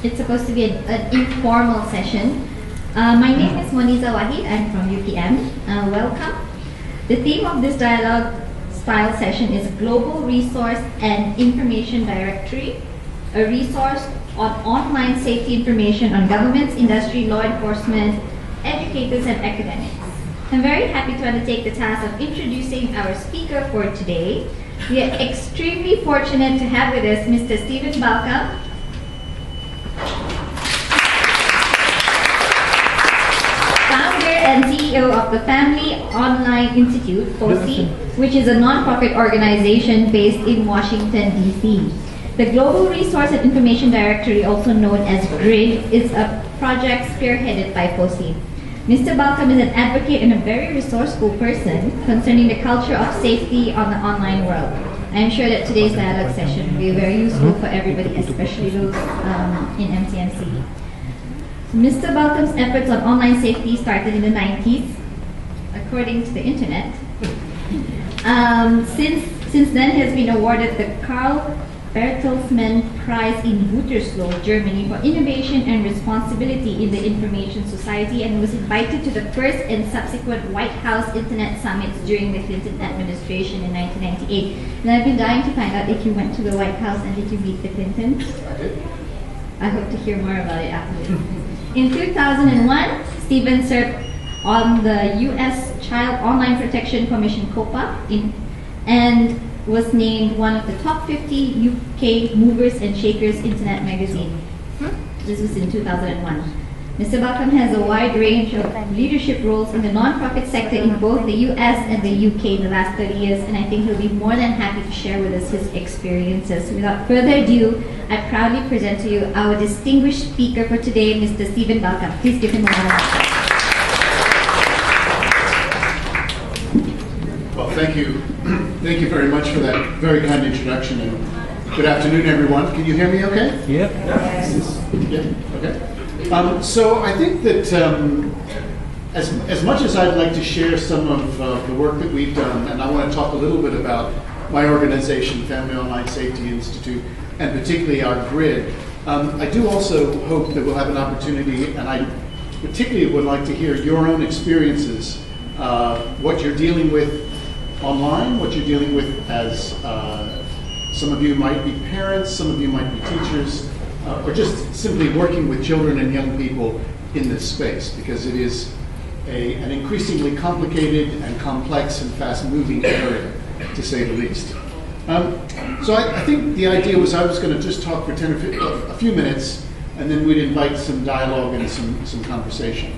It's supposed to be an informal session. My name is Moniza Wahid. I'm from UPM. Welcome. The theme of this dialogue style session is Global Resource and Information Directory, a resource on online safety information on governments, industry, law enforcement, educators, and academics. I'm very happy to undertake the task of introducing our speaker for today. We are extremely fortunate to have with us Mr. Stephen Balkam, founder and CEO of the Family Online Institute, FOSI, which is a non-profit organization based in Washington, D.C. The Global Resource and Information Directory, also known as GRID, is a project spearheaded by FOSI. Mr. Balkam is an advocate and a very resourceful person concerning the culture of safety on the online world. I am sure that today's dialogue session will be very useful for everybody, especially those in MCMC. Mr. Balkam's efforts on online safety started in the 90s, according to the internet. Since then, he has been awarded the Karl Bertelsmann Prize in Gütersloh, Germany, for innovation and responsibility in the information society, and was invited to the first and subsequent White House Internet Summits during the Clinton administration in 1998. And I've been dying to find out if you went to the White House and did you meet the Clintons? I did. I hope to hear more about it after this. In 2001, Stephen served on the U.S. Child Online Protection Commission, COPA, and was named one of the top 50 UK movers and shakers internet magazine. This was in 2001. Mr. Balkam has a wide range of leadership roles in the non-profit sector in both the US and the UK in the last 30 years, and I think he'll be more than happy to share with us his experiences. Without further ado, I proudly present to you our distinguished speaker for today, Mr. Stephen Balkam. Please give him a round of applause. Well, thank you. Thank you very much for that very kind introduction, and good afternoon, everyone. Can you hear me okay? Yep. Yeah, okay. So I think that as much as I'd like to share some of the work that we've done, and I want to talk a little bit about my organization, Family Online Safety Institute, and particularly our GRID, I do also hope that we'll have an opportunity, and I particularly would like to hear your own experiences, what you're dealing with online, what you're dealing with as some of you might be parents, some of you might be teachers, or just simply working with children and young people in this space, because it is an increasingly complicated and complex and fast-moving area, to say the least. So I think the idea was I was going to just talk for a few minutes, and then we'd invite some dialogue and some conversation.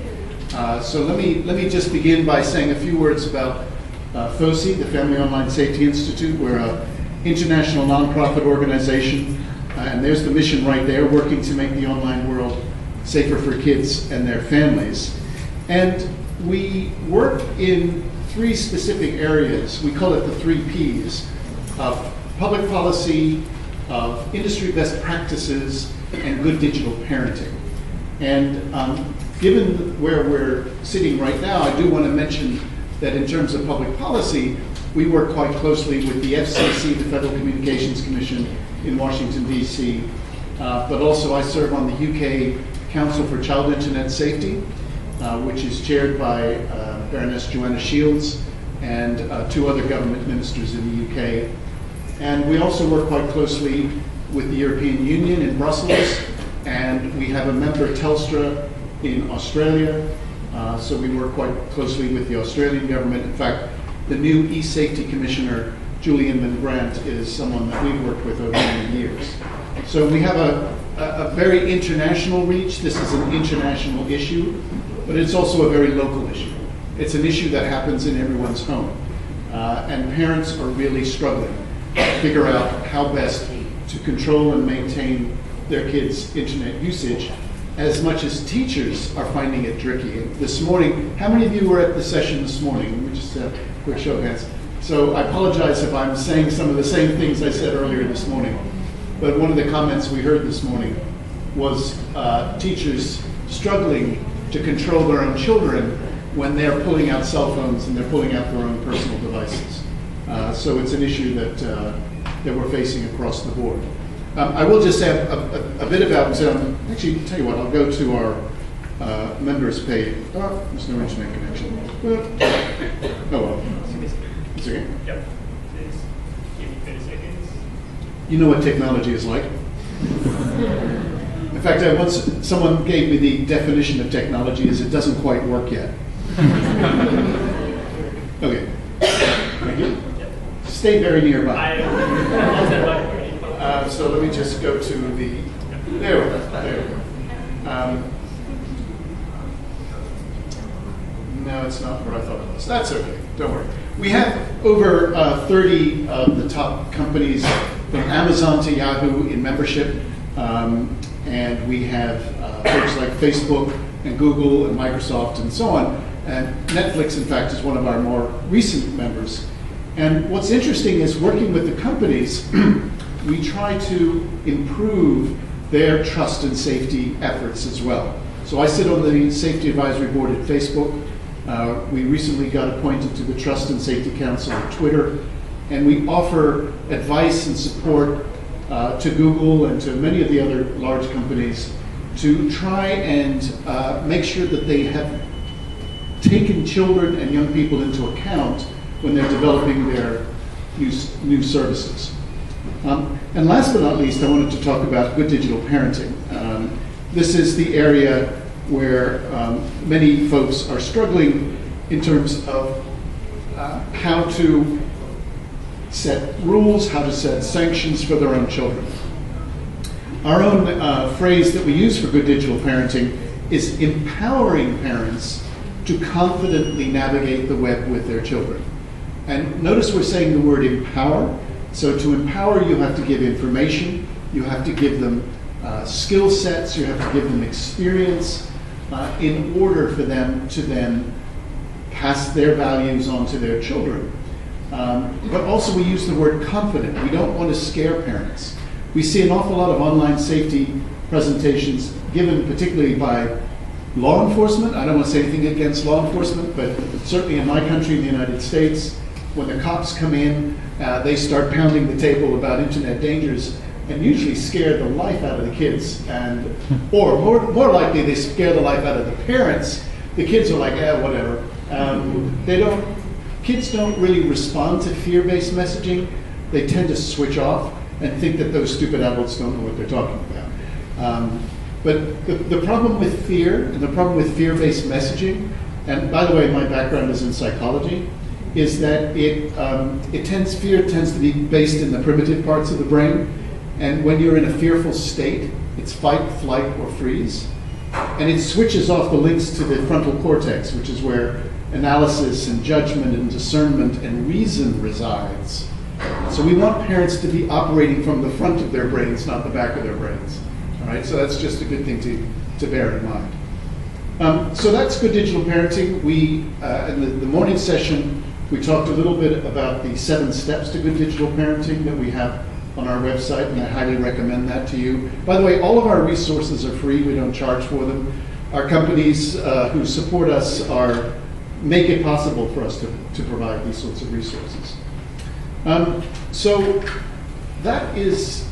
So let me just begin by saying a few words about FOSI, the Family Online Safety Institute. We're an international nonprofit organization, and there's the mission right there, working to make the online world safer for kids and their families. And we work in three specific areas. We call it the 3 Ps of public policy, of industry best practices, and good digital parenting. And given where we're sitting right now, I do want to mention that in terms of public policy, we work quite closely with the FCC, the Federal Communications Commission in Washington, D.C., but also I serve on the UK Council for Child Internet Safety, which is chaired by Baroness Joanna Shields and 2 other government ministers in the UK. And we also work quite closely with the European Union in Brussels, and we have a member, Telstra, in Australia. So we work quite closely with the Australian government. In fact, the new e-safety commissioner, Julian Grant, is someone that we've worked with over many years. So we have a very international reach. This is an international issue, but it's also a very local issue. It's an issue that happens in everyone's home. And parents are really struggling to figure out how best to control and maintain their kids' internet usage, as much as teachers are finding it tricky. And this morning, how many of you were at the session this morning? Let me just have a quick show of hands. So I apologize if I'm saying some of the same things I said earlier this morning. But one of the comments we heard this morning was teachers struggling to control their own children when they're pulling out cell phones and they're pulling out their own personal devices. So it's an issue that we're facing across the board. I will just add a bit about, actually, tell you what, I'll go to our members page. Oh, there's no internet connection. Oh well. It's okay. Yep. Please give me 30 seconds. You know what technology is like. In fact, someone gave me the definition of technology is it doesn't quite work yet. Okay. Thank you. Yep. Stay very nearby. I So let me just go to the. There we go. There we go. No, it's not where I thought it was. That's okay. Don't worry. We have over 30 of the top companies from Amazon to Yahoo in membership. And we have folks like Facebook and Google and Microsoft and so on. And Netflix, in fact, is one of our more recent members. And what's interesting is working with the companies, we try to improve their trust and safety efforts as well. So I sit on the Safety Advisory Board at Facebook. We recently got appointed to the Trust and Safety Council at Twitter. And we offer advice and support to Google and to many of the other large companies to try and make sure that they have taken children and young people into account when they're developing their new services. And last but not least, I wanted to talk about good digital parenting. This is the area where many folks are struggling in terms of how to set rules, how to set sanctions for their own children. Our own phrase that we use for good digital parenting is empowering parents to confidently navigate the web with their children. And notice we're saying the word empower. So to empower, you have to give information, you have to give them skill sets, you have to give them experience in order for them to then pass their values on to their children. But also we use the word confident. We don't want to scare parents. We see an awful lot of online safety presentations given particularly by law enforcement. I don't want to say anything against law enforcement, but certainly in my country, in the United States, when the cops come in, they start pounding the table about internet dangers and usually scare the life out of the kids. Or more likely, they scare the life out of the parents. The kids are like, whatever. Kids don't really respond to fear-based messaging. They tend to switch off and think that those stupid adults don't know what they're talking about. But the problem with fear and the problem with fear-based messaging, and by the way, my background is in psychology, is that fear tends to be based in the primitive parts of the brain. And when you're in a fearful state, it's fight, flight, or freeze. And it switches off the links to the frontal cortex, which is where analysis and judgment and discernment and reason resides. So we want parents to be operating from the front of their brains, not the back of their brains. All right, so that's just a good thing to bear in mind. So that's good digital parenting. In the morning session, we talked a little bit about the 7 steps to good digital parenting that we have on our website, and I highly recommend that to you. By the way, all of our resources are free. We don't charge for them. Our companies who support us make it possible for us to provide these sorts of resources. So that is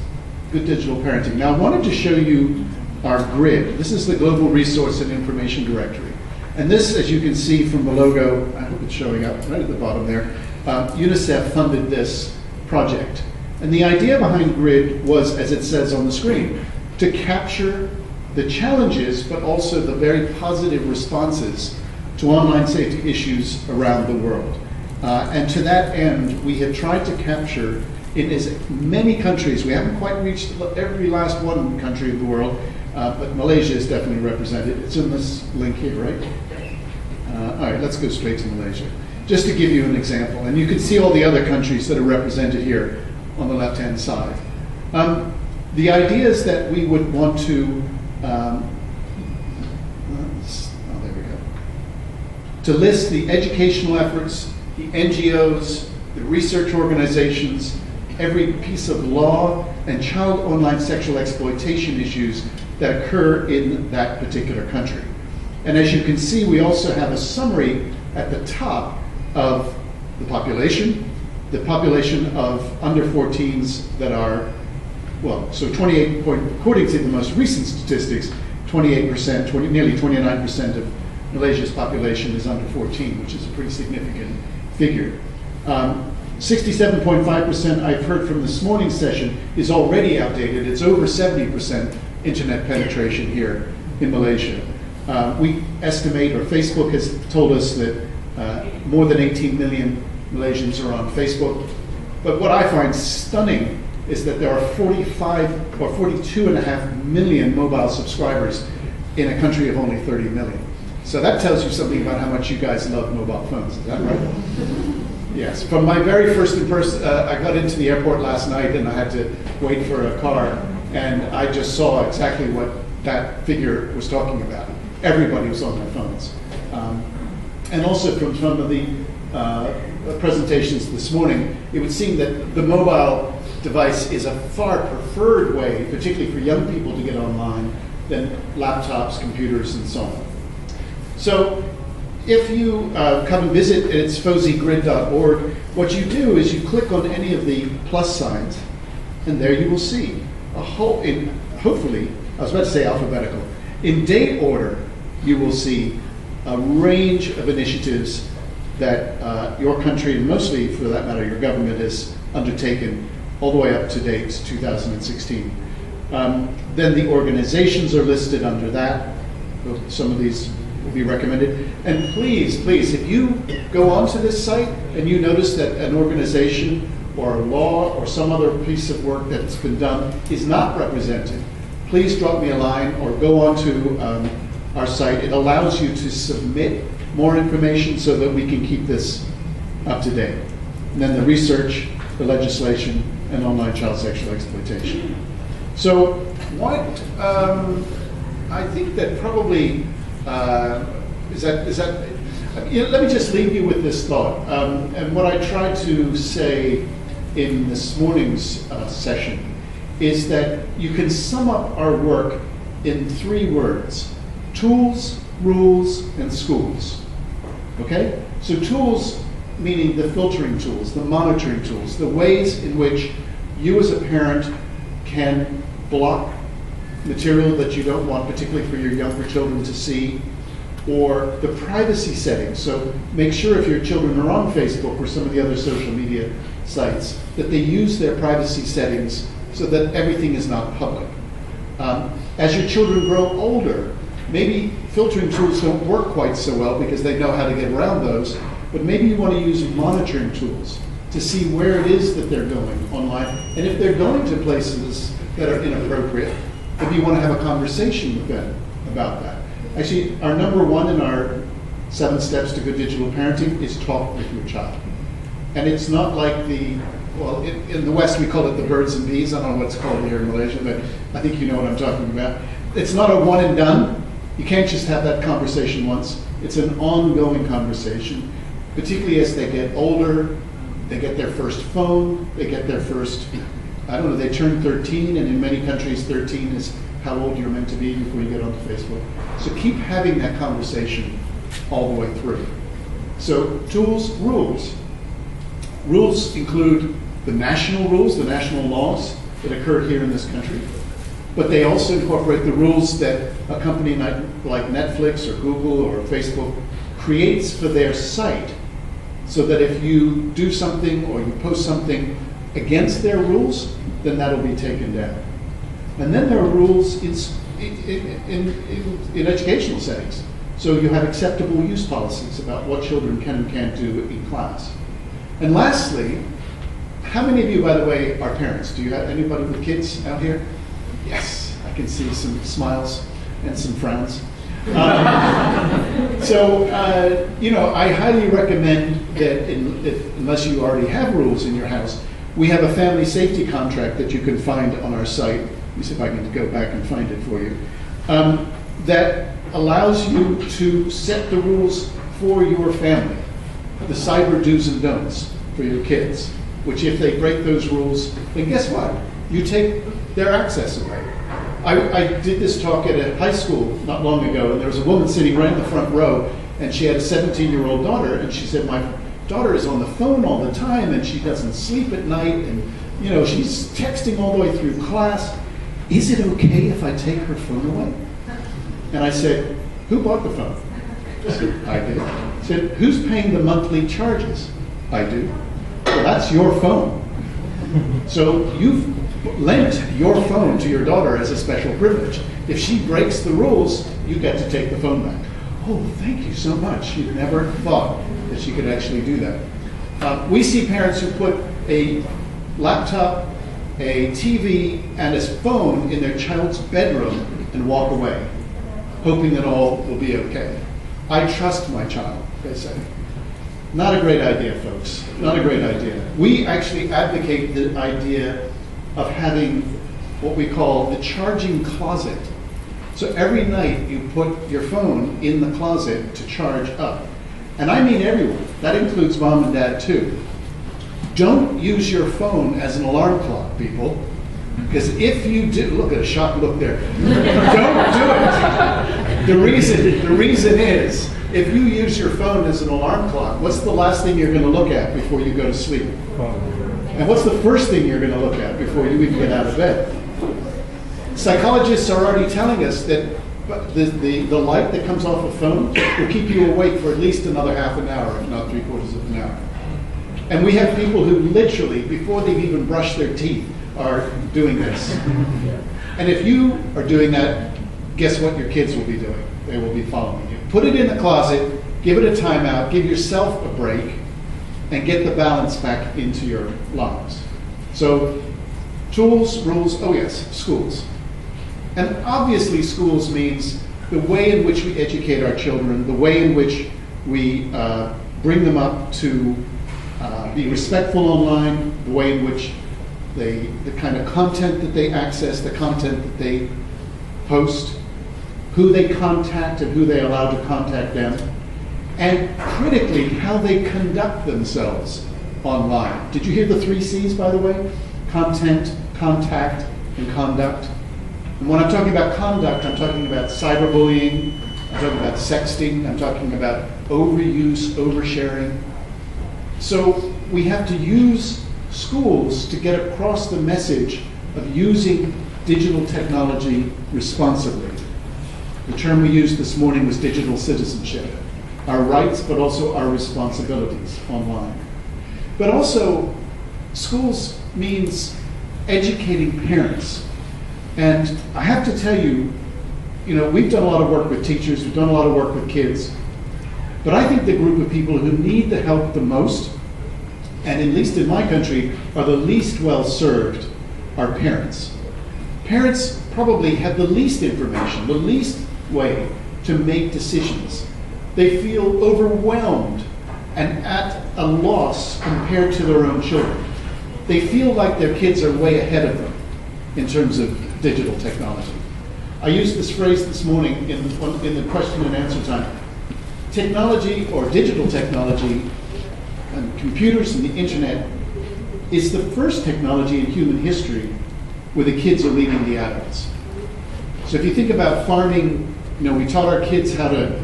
good digital parenting. Now I wanted to show you our grid. This is the Global Resource and Information Directory. And this, as you can see from the logo, I hope it's showing up right at the bottom there, UNICEF funded this project. And the idea behind GRID was, as it says on the screen, to capture the challenges, but also the very positive responses to online safety issues around the world. And to that end, we have tried to capture in as many countries. We haven't quite reached every last one country of the world, but Malaysia is definitely represented. It's in this link here, right? All right, let's go straight to Malaysia. Just to give you an example, and you can see all the other countries that are represented here on the left-hand side. The idea is that we would want to, to list the educational efforts, the NGOs, the research organizations, every piece of law and child online sexual exploitation issues that occur in that particular country. And as you can see, we also have a summary at the top of the population of under 14s that are well, so 28 point, according to the most recent statistics, 28%, nearly 29% of Malaysia's population is under 14, which is a pretty significant figure. 67.5%, I've heard from this morning's session, is already outdated. It's over 70% internet penetration here in Malaysia. We estimate, or Facebook has told us that more than 18 million Malaysians are on Facebook. But what I find stunning is that there are 45 or 42.5 million mobile subscribers in a country of only 30 million. So that tells you something about how much you guys love mobile phones. Is that right? Yes. From my very first I got into the airport last night and I had to wait for a car, and I just saw exactly what that figure was talking about. Everybody was on their phones. And also from some of the presentations this morning, it would seem that the mobile device is a far preferred way, particularly for young people, to get online than laptops, computers, and so on. So if you come and visit, it's fozigrid.org, what you do is you click on any of the plus signs, and there you will see a whole, hopefully, I was about to say alphabetical, in date order, you will see a range of initiatives that your country, and mostly for that matter your government, has undertaken all the way up to date, 2016. Then the organizations are listed under that. Some of these will be recommended. And please, please, if you go onto this site and you notice that an organization or a law or some other piece of work that's been done is not represented, please drop me a line or go onto our site. It allows you to submit more information so that we can keep this up to date. And then the research, the legislation, and online child sexual exploitation. So what I think that probably let me just leave you with this thought. And what I tried to say in this morning's session is that you can sum up our work in 3 words: tools, rules, and schools. Okay? So tools meaning the filtering tools, the monitoring tools, the ways in which you as a parent can block material that you don't want, particularly for your younger children to see, or the privacy settings. So make sure if your children are on Facebook or some of the other social media sites that they use their privacy settings so that everything is not public. As your children grow older, maybe filtering tools don't work quite so well because they know how to get around those, but maybe you want to use monitoring tools to see where it is that they're going online, and if they're going to places that are inappropriate, if you want to have a conversation with them about that. Actually, our number 1 in our 7 steps to good digital parenting is talk with your child. And it's not like well, in the West we call it the birds and bees. I don't know what it's called here in Malaysia, but I think you know what I'm talking about. It's not a one and done. You can't just have that conversation once. It's an ongoing conversation, particularly as they get older, they get their first phone, they get their first, I don't know, they turn 13, and in many countries 13 is how old you're meant to be before you get onto Facebook. So keep having that conversation all the way through. So tools, rules. Rules include the national rules, the national laws that occur here in this country, but they also incorporate the rules that a company like Netflix or Google or Facebook creates for their site, so that if you do something or you post something against their rules, then that'll be taken down. And then there are rules in educational settings. So you have acceptable use policies about what children can and can't do in class. And lastly, how many of you, by the way, are parents? Do you have anybody with kids out here? Yes, I can see some smiles and some frowns. I highly recommend that unless you already have rules in your house, we have a family safety contract that you can find on our site. Let me see if I can go back and find it for you. That allows you to set the rules for your family, the cyber do's and don'ts for your kids, which if they break those rules, then guess what? You take their access away. I did this talk at a high school not long ago, and there was a woman sitting right in the front row, and she had a 17-year-old daughter, and she said, my daughter is on the phone all the time, and she doesn't sleep at night, and you know, she's texting all the way through class. Is it okay if I take her phone away? And I said, who bought the phone? She said, I did. I said, who's paying the monthly charges? I do. Well, that's your phone. So you've lent your phone to your daughter as a special privilege. If she breaks the rules, you get to take the phone back. Oh, thank you so much. She never thought that she could actually do that. We see parents who put a laptop, a TV, and a phone in their child's bedroom and walk away, hoping that all will be okay. I trust my child, they say. Not a great idea, folks. Not a great idea. We actually advocate the idea of having what we call the charging closet. So every night you put your phone in the closet to charge up. And I mean everyone. That includes mom and dad too. Don't use your phone as an alarm clock, people. Because if you do, look at a shocked look there. Don't do it. The reason is, if you use your phone as an alarm clock, what's the last thing you're going to look at before you go to sleep? And what's the first thing you're going to look at before you even get out of bed? Psychologists are already telling us that the light that comes off a phone will keep you awake for at least another half an hour, if not 3/4 of an hour. And we have people who literally, before they've even brushed their teeth, are doing this. And if you are doing that, guess what your kids will be doing? They will be following you. Put it in the closet, give it a timeout, give yourself a break, and get the balance back into your lives. So, tools, rules, oh yes, schools. And obviously schools means the way in which we educate our children, the way in which we bring them up to be respectful online, the way in which the kind of content that they access, the content that they post, who they contact and who they allow to contact them, and critically, how they conduct themselves online. Did you hear the 3 C's, by the way? Content, contact, and conduct. And when I'm talking about conduct, I'm talking about cyberbullying, I'm talking about sexting, I'm talking about overuse, oversharing. So we have to use schools to get across the message of using digital technology responsibly. The term we used this morning was digital citizenship. Our rights, but also our responsibilities online. But also, schools means educating parents. And I have to tell you, we've done a lot of work with teachers, we've done a lot of work with kids, but I think the group of people who need the help the most, and at least in my country, are the least well served, are parents. Parents probably have the least information, the least way to make decisions. They feel overwhelmed and at a loss compared to their own children. They feel like their kids are way ahead of them in terms of digital technology. I used this phrase this morning in the question and answer time. Technology, or digital technology, and computers and the internet is the first technology in human history where the kids are leading the adults. So if you think about farming, we taught our kids how to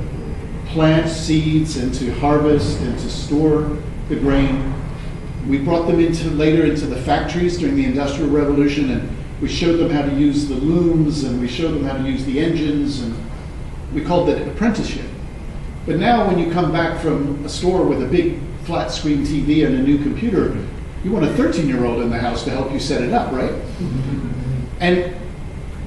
plant seeds and to harvest and to store the grain. We brought them later into the factories during the Industrial Revolution, and we showed them how to use the looms, and we showed them how to use the engines, and we called that apprenticeship. But now when you come back from a store with a big flat screen TV and a new computer, you want a 13-year-old in the house to help you set it up, right? And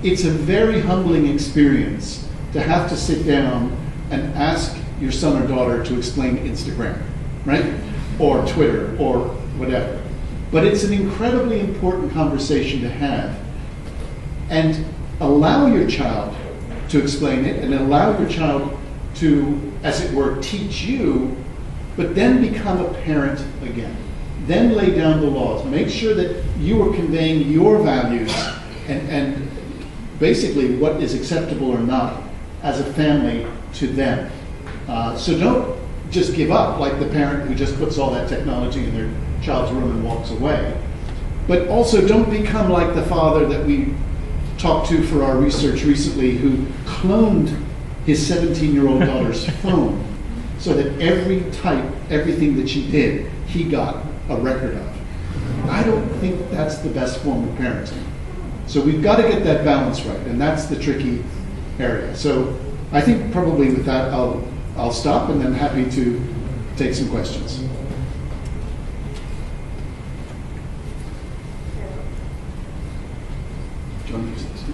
it's a very humbling experience to have to sit down and ask your son or daughter to explain Instagram, right? Or Twitter, or whatever. But it's an incredibly important conversation to have. And allow your child to explain it, and allow your child to, as it were, teach you, but then become a parent again. Then lay down the laws. Make sure that you are conveying your values and basically what is acceptable or not as a family to them. So don't just give up like the parent who just puts all that technology in their child's room and walks away. But also don't become like the father that we talked to for our research recently, who cloned his 17-year-old daughter's phone so that everything that she did, he got a record of. I don't think that's the best form of parenting. So we've got to get that balance right, and that's the tricky area. So I think probably with that, I'll stop, and then happy to take some questions. John, use this.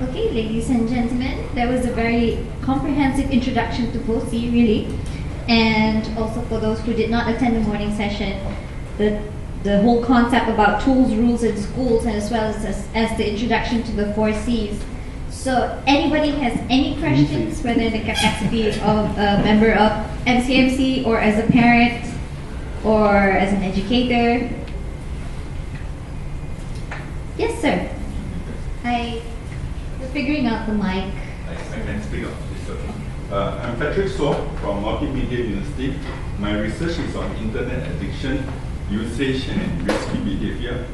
Okay, ladies and gentlemen, that was a very comprehensive introduction to POC, really. And also for those who did not attend the morning session, the whole concept about tools, rules, and schools, and as well as the introduction to the 4 Cs. So anybody has any questions, whether in the capacity of a member of MCMC or as a parent or as an educator? Yes, sir. We're figuring out the mic. I can speak up. I'm Patrick So from Multimedia University. My research is on internet addiction, usage and risky behavior,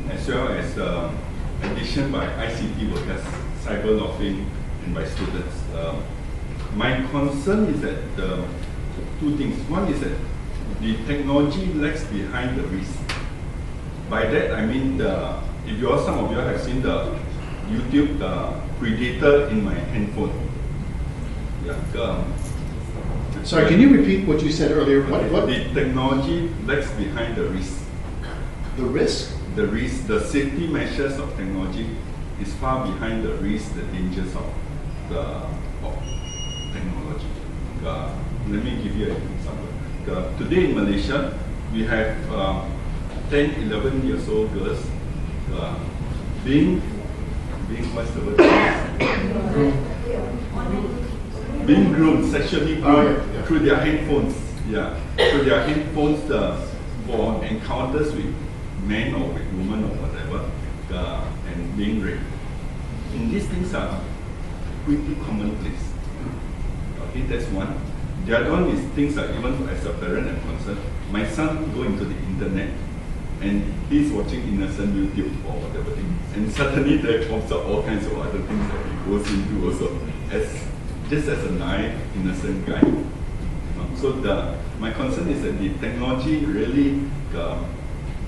as well as addiction by ICT workers, cyberloafing, and by students. My concern is that two things. One is that the technology lags behind the risk. By that I mean if some of you have seen the YouTube Predator in my handphone. Yeah. Sorry, can you repeat what you said earlier? What? The technology lags behind the risk. The risk? The risk, the safety measures of technology is far behind the risk, the dangers of technology. Let me give you an example. Today in Malaysia, we have 10, 11 years old girls being what's the word? Being groomed, sexually groomed through their handphones. Yeah, through their handphones for encounters with men or with women or whatever, and being raped. And these things are pretty commonplace. Okay, that's one. The other one is things like, even as a parent I'm concerned, my son go into the internet and he's watching innocent YouTube or whatever thing, and suddenly there comes up all kinds of other things that he goes into also, just as a naive, innocent guy. So my concern is that the technology really,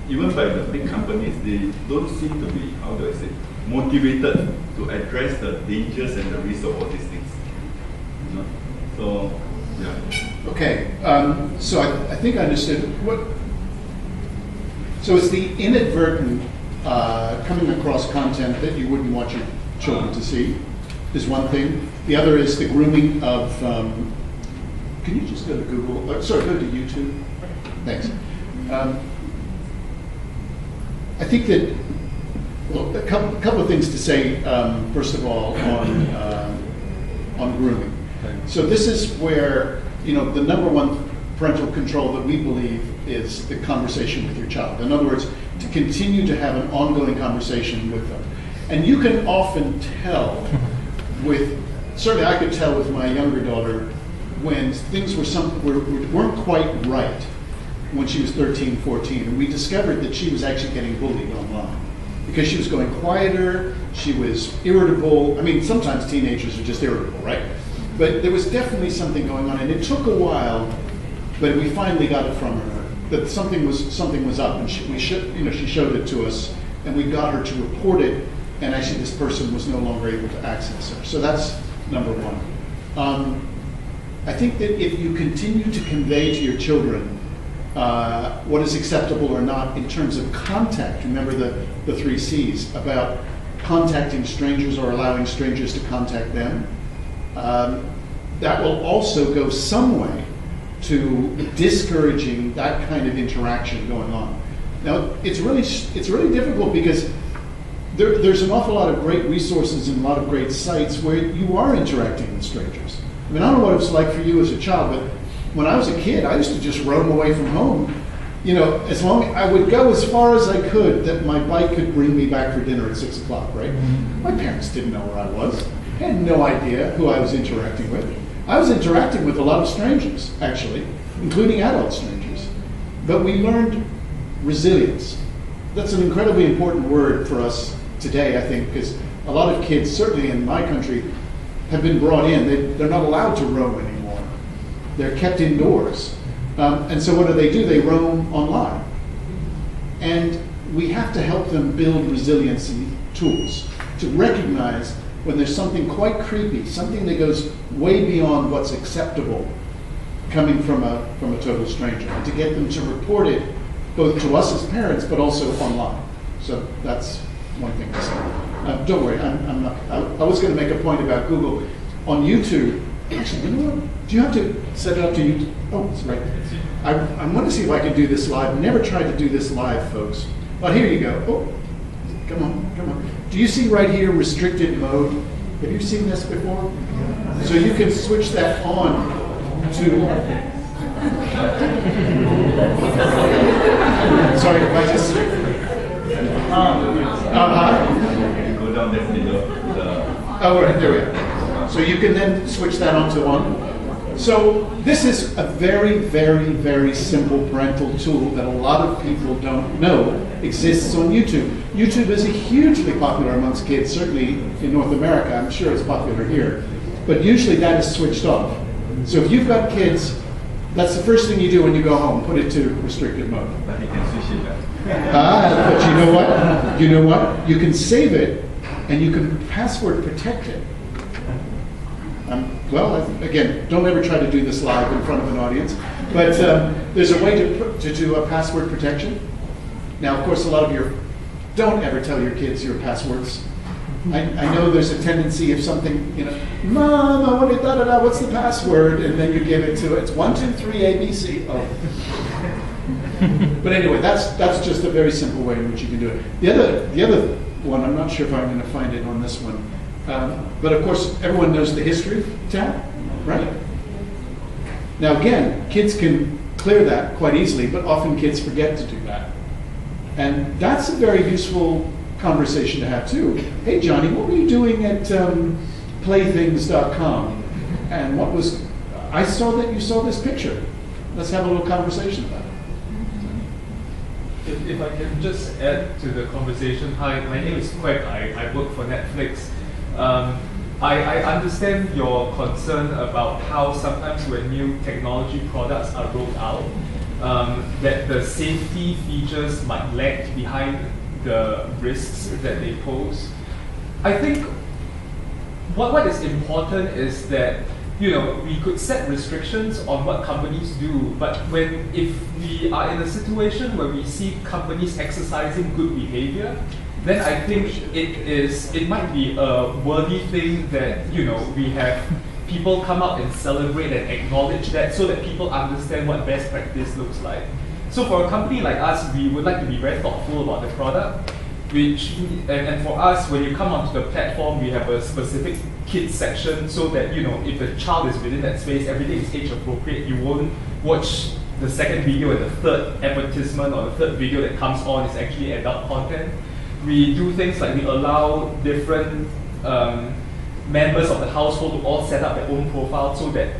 even by the big companies, they don't seem to be, how do I say, motivated to address the dangers and the risks of all these things. So, yeah. Okay, so I think I understood. So it's the inadvertent coming across content that you wouldn't want your children to see is one thing. The other is the grooming of, can you just go to Google, go to YouTube? Thanks. I think that, well, a couple of things to say, first of all, on grooming. So this is where, the number one parental control that we believe is the conversation with your child. In other words, to continue to have an ongoing conversation with them. And you can often tell certainly I could tell with my younger daughter when things weren't quite right when she was 13, 14, and we discovered that she was actually getting bullied online because she was going quieter, she was irritable. I mean, sometimes teenagers are just irritable, right? But there was definitely something going on, and it took a while, but we finally got it from her that something was up, and she showed it to us, and we got her to report it, and actually this person was no longer able to access her. So that's number one. I think that if you continue to convey to your children what is acceptable or not in terms of contact, remember the 3 C's about contacting strangers or allowing strangers to contact them, that will also go some way to discouraging that kind of interaction going on. Now, it's really difficult because there's an awful lot of great resources and a lot of great sites where you are interacting with strangers. I mean, I don't know what it's like for you as a child, but when I was a kid, I used to just roam away from home. I would go as far as I could that my bike could bring me back for dinner at 6 o'clock, right? My parents didn't know where I was. I had no idea who I was interacting with. I was interacting with a lot of strangers, actually, including adult strangers. But we learned resilience. That's an incredibly important word for us today, I think, because a lot of kids, certainly in my country, have been brought in. They're not allowed to roam anymore. They're kept indoors. And so what do? They roam online. And we have to help them build resiliency tools to recognize when there's something quite creepy, something that goes way beyond what's acceptable coming from a total stranger, and to get them to report it both to us as parents, but also online. So that's one thing to say. Don't worry, I'm not. I was going to make a point about Google on YouTube. Actually, you know what? Do you have to set it up to YouTube? Oh, it's right. I want to see if I can do this live. Never tried to do this live, folks. But here you go. Oh, come on. Do you see right here restricted mode? Have you seen this before? So you can switch that on to. Sorry, if I just. Go down there below. Oh, right, there we go. So you can then switch that on to on. So this is a very, very, very simple parental tool that a lot of people don't know exists on YouTube. YouTube is hugely popular amongst kids, certainly in North America. I'm sure it's popular here. But usually that is switched off. So if you've got kids, that's the first thing you do when you go home, put it to restricted mode. But you can switch it back. But you know what? You know what? You can save it and you can password protect it. Well, again, don't ever try to do this live in front of an audience, but there's a way to do a password protection. Now, of course, a lot of you don't ever tell your kids your passwords. I know there's a tendency if something, Mom, I want to da-da-da, what's the password? And then you give it to it. It's 1, 2, 3, ABC. Oh. But anyway, that's just a very simple way in which you can do it. The other one, I'm not sure if I'm going to find it on this one. But of course, everyone knows the history tab, right? Now again, kids can clear that quite easily, but often kids forget to do that. And that's a very useful conversation to have too. Hey Johnny, what were you doing at playthings.com? And I saw that you saw this picture. Let's have a little conversation about it. If I can just add to the conversation. Hi, my name is Quek. I work for Netflix. I understand your concern about how sometimes when new technology products are rolled out, that the safety features might lag behind the risks that they pose. I think what is important is that we could set restrictions on what companies do, but if we are in a situation where we see companies exercising good behavior, then I think it might be a worthy thing that we have people come out and celebrate and acknowledge that, so that people understand what best practice looks like. So for a company like us, we would like to be very thoughtful about the product, and for us, when you come onto the platform, we have a specific kids section, so that if the child is within that space, everything is age appropriate. You won't watch the second video and the third advertisement or the third video that comes on is actually adult content. We do things like we allow different members of the household to all set up their own profile, so that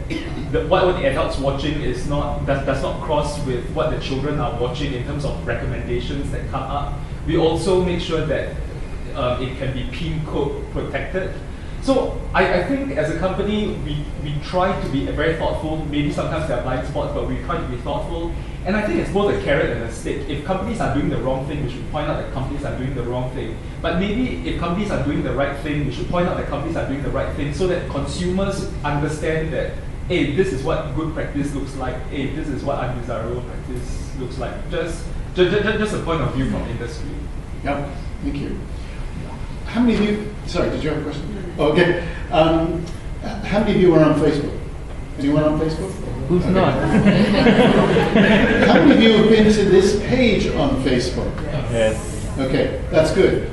what the adults watching does not cross with what the children are watching in terms of recommendations that come up. We also make sure that it can be PIN code protected. So I think as a company, we try to be very thoughtful. Maybe sometimes there are blind spots, but we try to be thoughtful. And I think it's both a carrot and a stick. If companies are doing the wrong thing, we should point out that companies are doing the wrong thing. But maybe if companies are doing the right thing, we should point out that companies are doing the right thing, so that consumers understand that, hey, this is what good practice looks like. Hey, this is what undesirable practice looks like. Just a point of view from industry. Yeah, thank you. How many of you, sorry, did you have a question? Oh, okay. How many of you are on Facebook? Anyone on Facebook? Who's not? How many of you have been to this page on Facebook? Yes. Okay, that's good.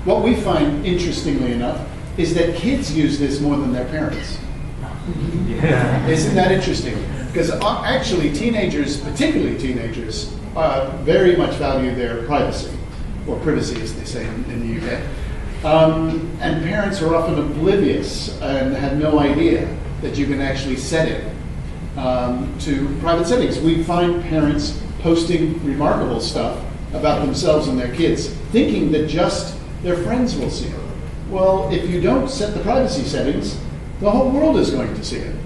What we find, interestingly enough, is that kids use this more than their parents. Yeah. Isn't that interesting? Because actually teenagers, particularly teenagers, very much value their privacy, or privacy as they say in the UK. And parents are often oblivious and have no idea that you can actually set it to private settings. We find parents posting remarkable stuff about themselves and their kids, thinking that just their friends will see it. Well, if you don't set the privacy settings, the whole world is going to see it.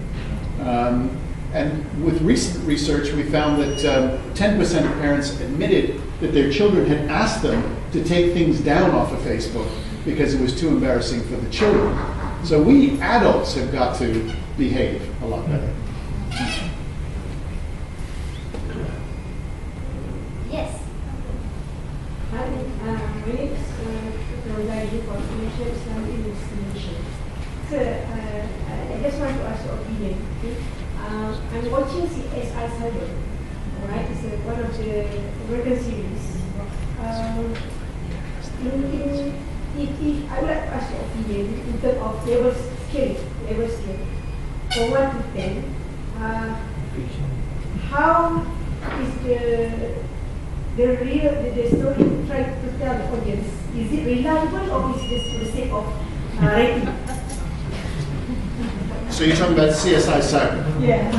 And with recent research, we found that 10% of parents admitted that their children had asked them to take things down off of Facebook because it was too embarrassing for the children. So we adults have got to behave a lot better. Yes. My name is Rosalie for Financial Islamic Investigation. So, I just want to ask your opinion. Okay? I'm watching CSI Cyber. Alright, it's one of the American series. I would like to ask your opinion in terms of level scale. From 1 to 10, how is the story trying to tell the audience? Is it reliable or is this for the sake of rating? So you're talking about CSI Cyber? Yeah.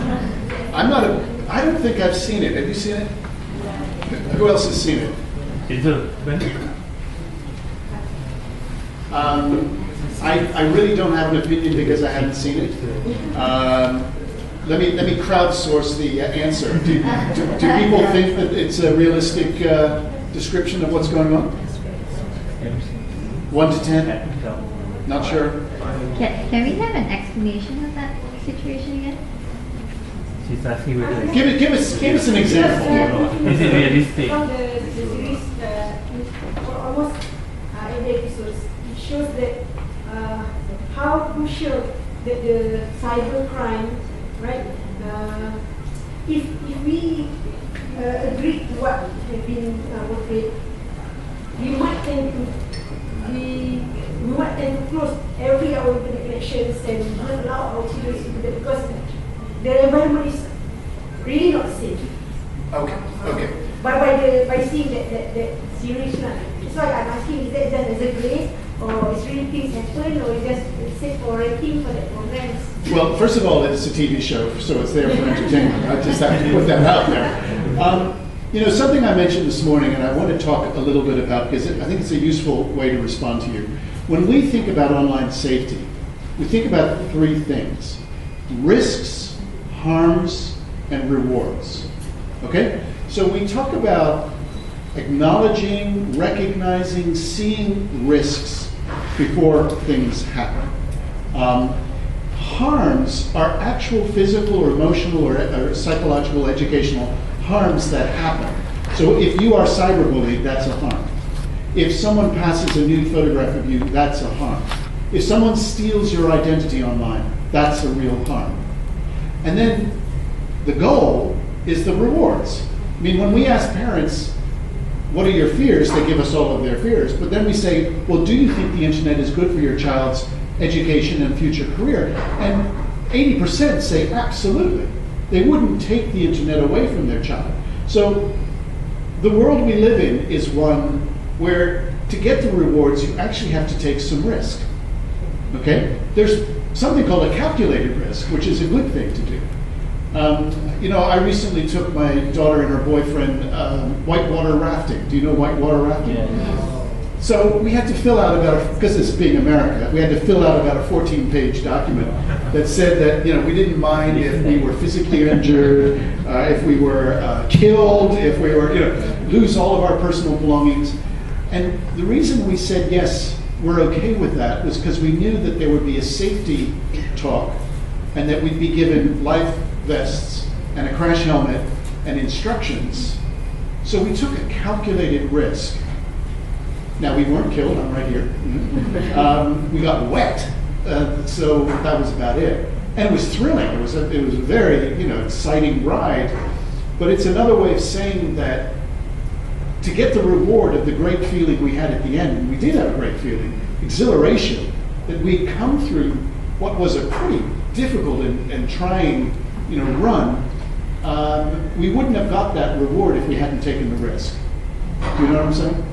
I don't think I've seen it. Have you seen it? Who else has seen it? I really don't have an opinion because I haven't seen it. Let me crowdsource the answer. Do people think that it's a realistic description of what's going on? 1 to 10? Not sure. Can we have an explanation of that situation again? She's asking whether Give us an example. is it realistic? From the series, for almost every episode, it shows that how crucial the cyber crime, right? If we agree to what has been portrayed, we might tend to close every our internet connections and not allow our children to do that because the environment is really not safe. Okay. By seeing that series, that's why I'm asking: is that just as a grade, or is really things happen, or is just safe for rating for that programs? Well, first of all, it's a TV show, so it's there for entertainment. I just have to put that out there. Something I mentioned this morning, and I want to talk a little bit about, because I think it's a useful way to respond to you. When we think about online safety, we think about 3 things: risks, harms, and rewards. Okay? So we talk about acknowledging, recognizing, seeing risks before things happen. Harms are actual physical or emotional or psychological, educational harms that happen. So if you are cyberbullied, that's a harm. If someone passes a nude photograph of you, that's a harm. If someone steals your identity online, that's a real harm. And then the goal is the rewards. I mean, when we ask parents, what are your fears? They give us all of their fears. But then we say, well, do you think the internet is good for your child's education and future career? And 80% say absolutely. They wouldn't take the internet away from their child. So the world we live in is one where to get the rewards, you actually have to take some risk. Okay? There's something called a calculated risk, which is a good thing to do. I recently took my daughter and her boyfriend whitewater rafting. Do you know whitewater rafting? Yeah. So we had to fill out because it's being America, we had to fill out about a 14-page document that said that we didn't mind if we were physically injured, if we were killed, if we were lose all of our personal belongings. And the reason we said yes, we're okay with that, was because we knew that there would be a safety talk and that we'd be given life vests and a crash helmet and instructions. So we took a calculated risk. Now, we weren't killed, I'm right here. We got wet, so that was about it. And it was thrilling. It was a very exciting ride. But it's another way of saying that to get the reward of the great feeling we had at the end, and we did have a great feeling, exhilaration, that we'd come through what was a pretty difficult and trying run, we wouldn't have got that reward if we hadn't taken the risk. Do you know what I'm saying?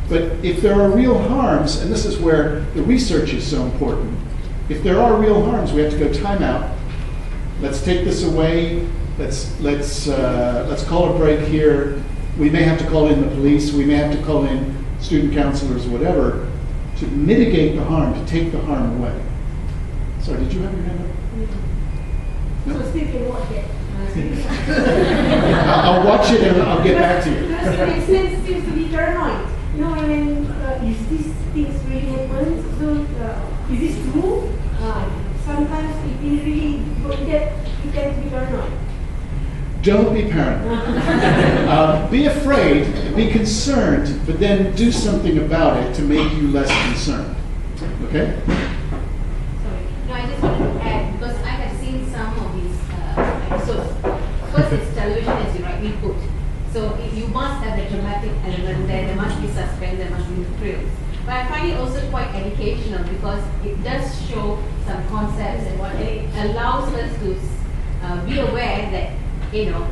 But if there are real harms, and this is where the research is so important, if there are real harms, we have to go time out. Let's take this away. Let's call a break here. We may have to call in the police. We may have to call in student counselors, whatever. to mitigate the harm, to take the harm away. Sorry, did you have your hand up? No? So still can watch it. I'll watch it and I'll get back to you. Because it seems to be paranoid. You know, when is these things really happen? So is this true? Sometimes if you really go in depth, you tend to be paranoid. Don't be paranoid. Be afraid, be concerned, but then do something about it to make you less concerned. Okay? Sorry. No, I just wanted to add, because I have seen some of these episodes. First, it's television, as you rightly put. So you must have the dramatic element there. There must be suspense, there must be thrills. But I find it also quite educational because it does show some concepts and what it allows us to be aware that, you know,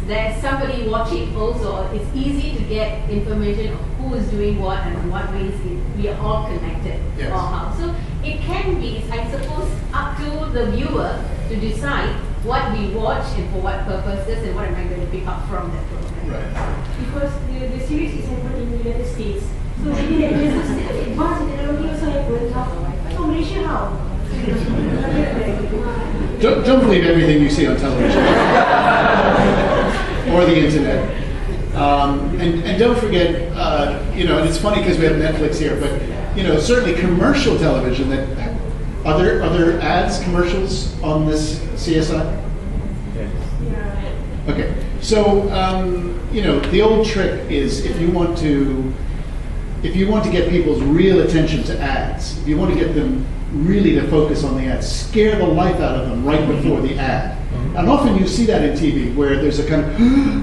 there's somebody watching also. It's easy to get information of who is doing what and in what ways we are all connected. Yes. Or how. So it can be, I suppose, up to the viewer to decide what we watch and for what purposes and what am I going to pick up from that program. Right. Because the series is happening in the United States. So maybe there's a advanced technology also happens. So Malaysia how? Don't believe everything you see on television or the internet. And don't forget, and it's funny because we have Netflix here, but certainly commercial television. Are there ads, commercials on this CSI? Okay, so the old trick is if you want to get people's real attention to ads, if you want to get them really to focus on the ad, scare the life out of them right before the ad. And often you see that in TV where there's a kind of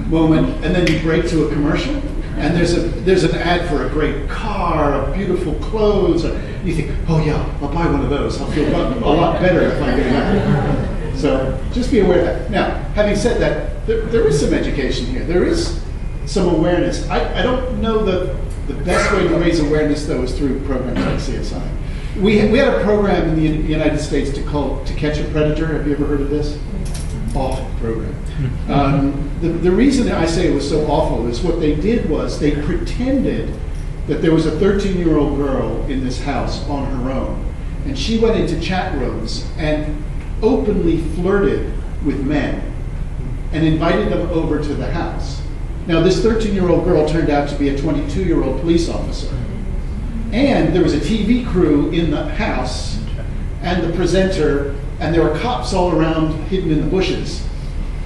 moment and then you break to a commercial and there's an ad for a great car, a beautiful clothes, and you think, oh yeah, I'll buy one of those. I'll feel a lot better if I get that. So just be aware of that. Now, having said that, there is some education here. There is some awareness. I don't know the best way to raise awareness, though, is through programs like CSI. We had a program in the United States to catch a predator. Have you ever heard of this? Awful program. The reason I say it was so awful is what they did was they pretended that there was a 13-year-old girl in this house on her own, and she went into chat rooms and openly flirted with men and invited them over to the house. Now, this 13-year-old girl turned out to be a 22-year-old police officer. And there was a TV crew in the house and the presenter, and there were cops all around hidden in the bushes.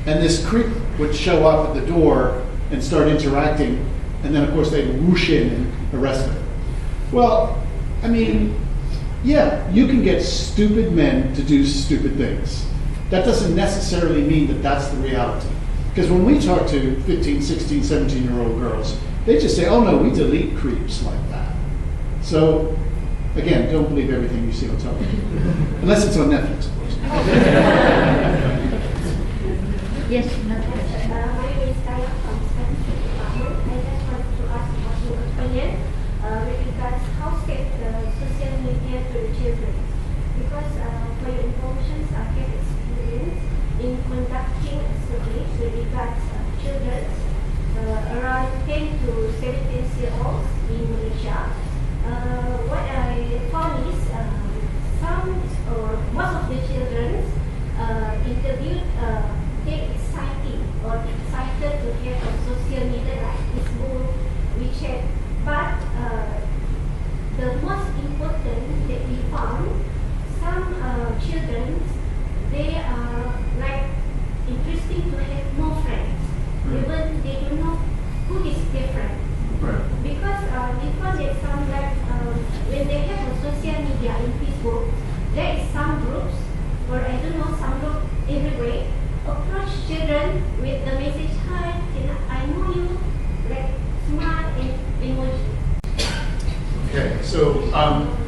And this creep would show up at the door and start interacting, and then of course they'd whoosh in and arrest her. Well, I mean, yeah, you can get stupid men to do stupid things. That doesn't necessarily mean that that's the reality. Because when we talk to 15, 16, 17-year-old girls, they just say, oh no, we delete creeps like that. So, again, don't believe everything you see on television. Unless it's on Netflix, of course. Yes, My name is Kaya from Statistics Department. I just wanted to ask about your opinion with regards how safe the social media to the children. Because for your information, I have experience in conducting a survey with regards children around 10 to 17-year-olds in Malaysia. What I found is some or most of the children interviewed get excited to have a social media like Facebook, WeChat. But the most important that we found, some children, they are like interesting to have more friends, even they don't know who is their friend. Right. Because there's some like when they have a social media in Facebook, there is some groups or I don't know some group everywhere approach children with the message, hi, I know you, like smart and emoji. Okay, so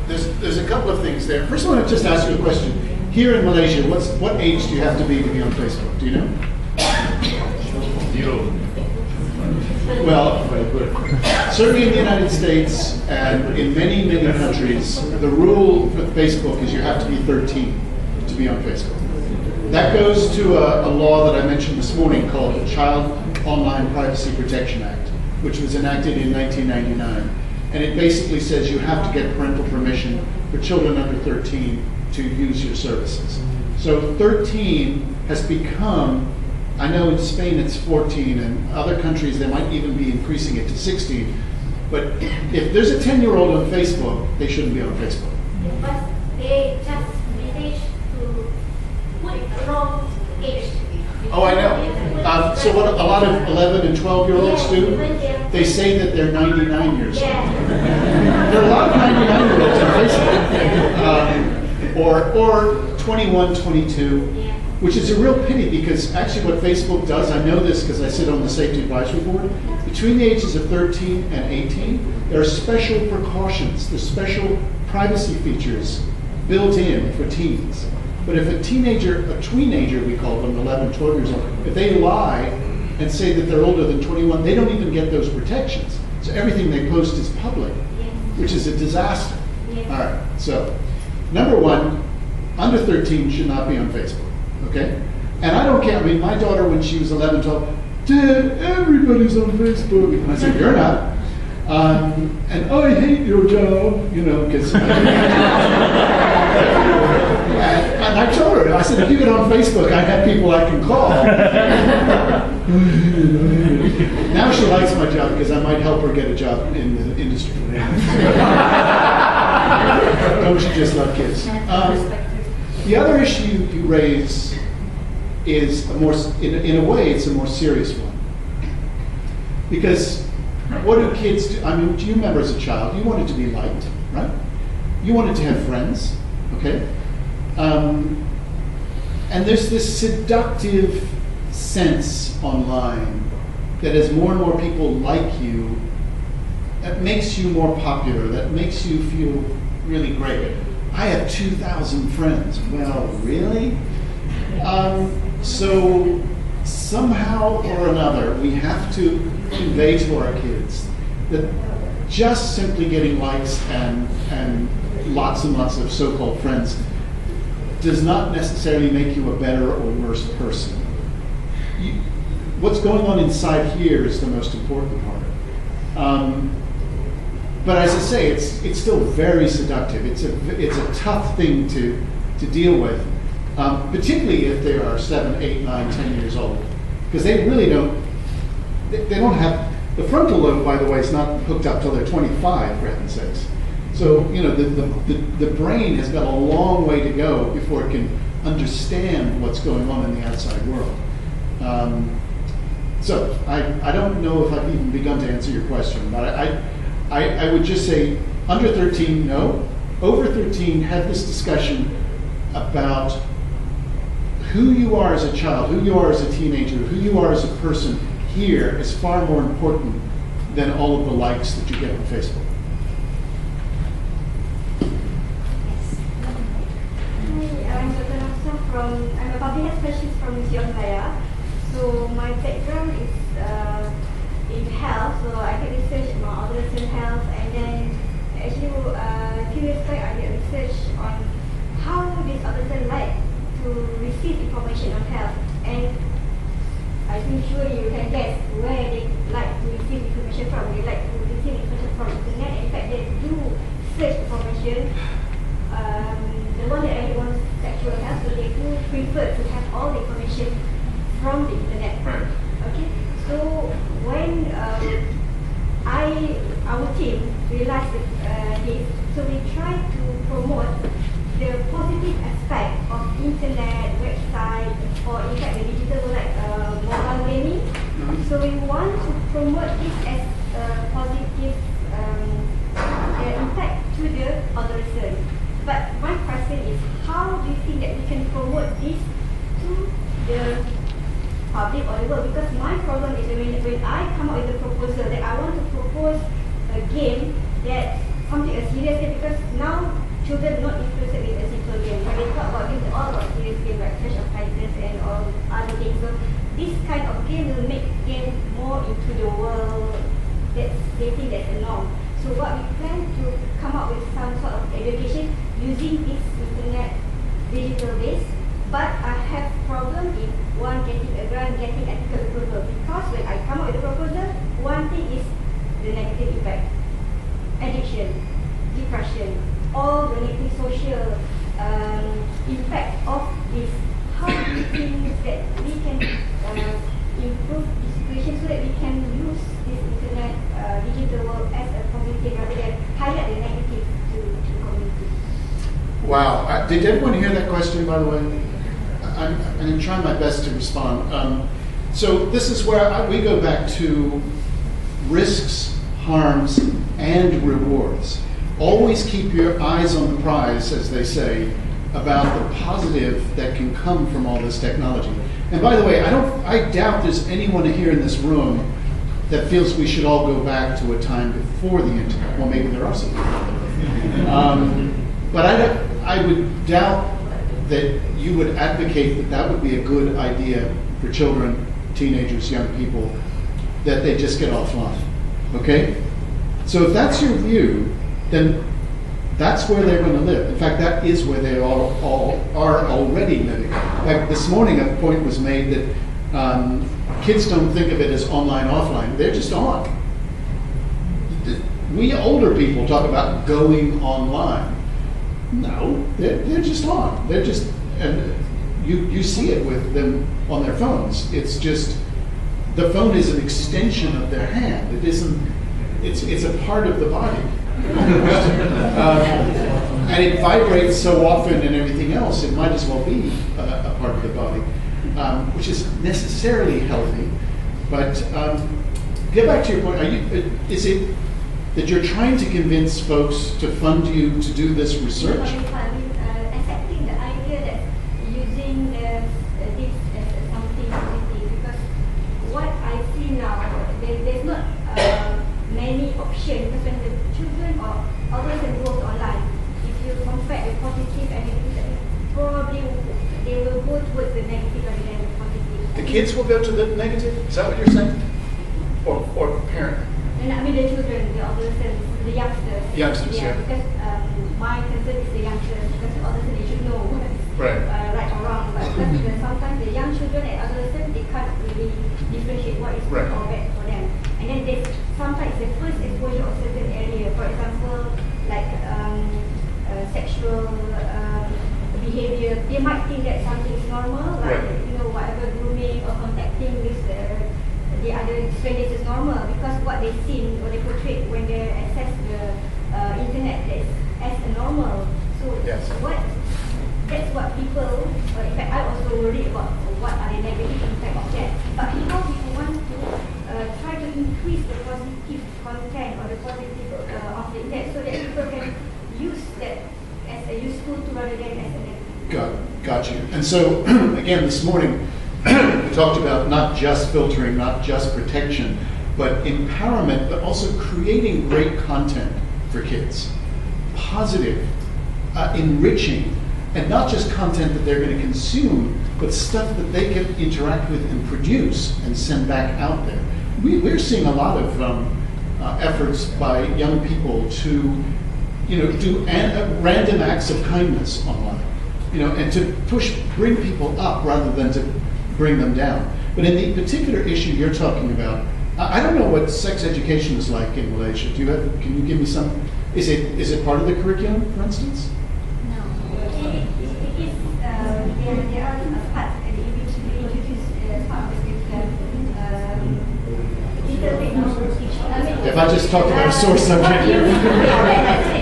there's a couple of things there. First, I want to just ask you a question. Here in Malaysia, what age do you have to be on Facebook? Do you know? 0. Well, certainly in the United States and in many, many countries, the rule for Facebook is you have to be 13 to be on Facebook. That goes to a law that I mentioned this morning called the Child Online Privacy Protection Act, which was enacted in 1999. and it basically says you have to get parental permission for children under 13 to use your services. So 13 has become, I know in Spain it's 14, and other countries they might even be increasing it to 16. But if there's a 10-year-old on Facebook, they shouldn't be on Facebook. But they just manage to put wrong age. Oh, I know. So what a lot of 11 and 12-year-olds do, they say that they're 99 years old. There are a lot of 99-year-olds on Facebook. Or 21, 22, which is a real pity because actually what Facebook does, I know this because I sit on the Safety Advisory Board, between the ages of 13 and 18, there are special precautions, there's special privacy features built in for teens. But if a teenager, a tweenager we call them, 11, 12 years old, if they lie and say that they're older than 21, they don't even get those protections. So everything they post is public, which is a disaster. All right, so number one, under 13 should not be on Facebook, okay? And I don't care, I mean, my daughter when she was 11, 12, Dad, everybody's on Facebook. And I said, you're not. And oh, I hate your job, you know, because... And I told her, I said, if you get on Facebook, I have people I can call. Now she likes my job because I might help her get a job in the industry. Don't you just love kids? The other issue you raise is a more, in a way, it's a more serious one. Because what do kids do? I mean, do you remember as a child, you wanted to be liked, right? You wanted to have friends, okay? And there's this seductive sense online that as more and more people like you, that makes you more popular, that makes you feel really great. I have 2,000 friends. Well, really? So somehow or another, we have to convey to our kids that just simply getting likes and lots of so-called friends does not necessarily make you a better or worse person. What's going on inside here is the most important part. But as I say, it's still very seductive. It's a tough thing to deal with, particularly if they are 7, 8, 9, 10 years old, because they really don't. They don't have the frontal lobe. By the way, is not hooked up till they're 25. For heaven's sakes. So you know the brain has got a long way to go before it can understand what's going on in the outside world. So I don't know if I've even begun to answer your question, but I would just say under 13, no. Over 13, have this discussion about who you are as a child, who you are as a teenager, who you are as a person here is far more important than all of the likes that you get on Facebook. I'm a public health specialist from Museum Raya. So my background is in health, so I did research on adolescent health, and then actually a few years back I did research on how these adolescents like to receive information on health, and I think sure you can guess where they like to receive information from. They like to receive information from the internet. In fact, they do search information. The one that I want sexual health, so they do prefer to have all the information from the internet. Okay, so when our team realized this, so we try to promote the positive aspect of internet, website, or in fact the digital world like mobile gaming. So we want to promote this as a positive impact to the adolescent. But my question is, how do you think that we can promote this to the public or the world? Because my problem is when I come up with a proposal that I want to propose a game that something as serious game, because now children are not interested in a simple game. When they talk about games, they're all about serious games like Clash of Titans and all other things. So this kind of game will make game more into the world that they think that's a norm. So what we plan to come up with some sort of education using this internet digital base, but I have problem in one getting a grant, getting ethical approval, because when I come up with a proposal, one thing is the negative impact, and Wow. Did everyone hear that question, by the way? I'm going to try my best to respond. So this is where we go back to risks, harms, and rewards. Always keep your eyes on the prize, as they say, about the positive that can come from all this technology. And by the way, I doubt there's anyone here in this room that feels we should all go back to a time before the internet. Well, maybe there are some people. But I would doubt that you would advocate that that would be a good idea for children, teenagers, young people, that they just get offline. Okay? So if that's your view, then that's where they're going to live. In fact, that is where they all are already living. In fact, this morning a point was made that kids don't think of it as online, offline. They're just on. We older people talk about going online. No, they're just on. They're just, and you see it with them on their phones. It's just, the phone is an extension of their hand. It isn't, it's a part of the body. And it vibrates so often and everything else, it might as well be a part of the body, which is necessarily healthy. But get back to your point. Is it that you're trying to convince folks to fund you to do this research? Accepting the idea that using this as something positive, because what I see now, there's not many options, because when the children or adolescents go online, if you compare the positive and negative, probably they will go towards the negative rather than the positive. The kids will go to the negative? Is that what you're saying? Or parent? And I mean the children, the adolescents, the youngsters. Youngsters, yeah. Because my concern is the youngsters, because the adolescents, they should know what's right or wrong. But because sometimes the young children and adolescents, they can't really differentiate what is good or bad for them. And then they sometimes the first exposure of certain area, for example, like sexual behavior, they might think that something is normal, like whatever grooming or contacting with the other strangers is normal, because what they've seen or they portray when they access the internet is as a normal. So that's what people, in fact I also worry about what are the negative impact of that. But how we want to try to increase the positive content or the positive of the internet, so that people can use that as a useful tool rather than as a negative. Got you. And so again, this morning we talked about not just filtering, not just protection, but empowerment, but also creating great content for kids. Positive, enriching, and not just content that they're going to consume, but stuff that they can interact with and produce and send back out there. We're seeing a lot of efforts by young people to, do random acts of kindness online, and to bring people up rather than to bring them down. But in the particular issue you're talking about, I don't know what sex education is like in Malaysia. Can you give me some? Is it part of the curriculum, for instance? No. It is, there are parts in which we introduce part of the curriculum. If I just talked about a sore subject here.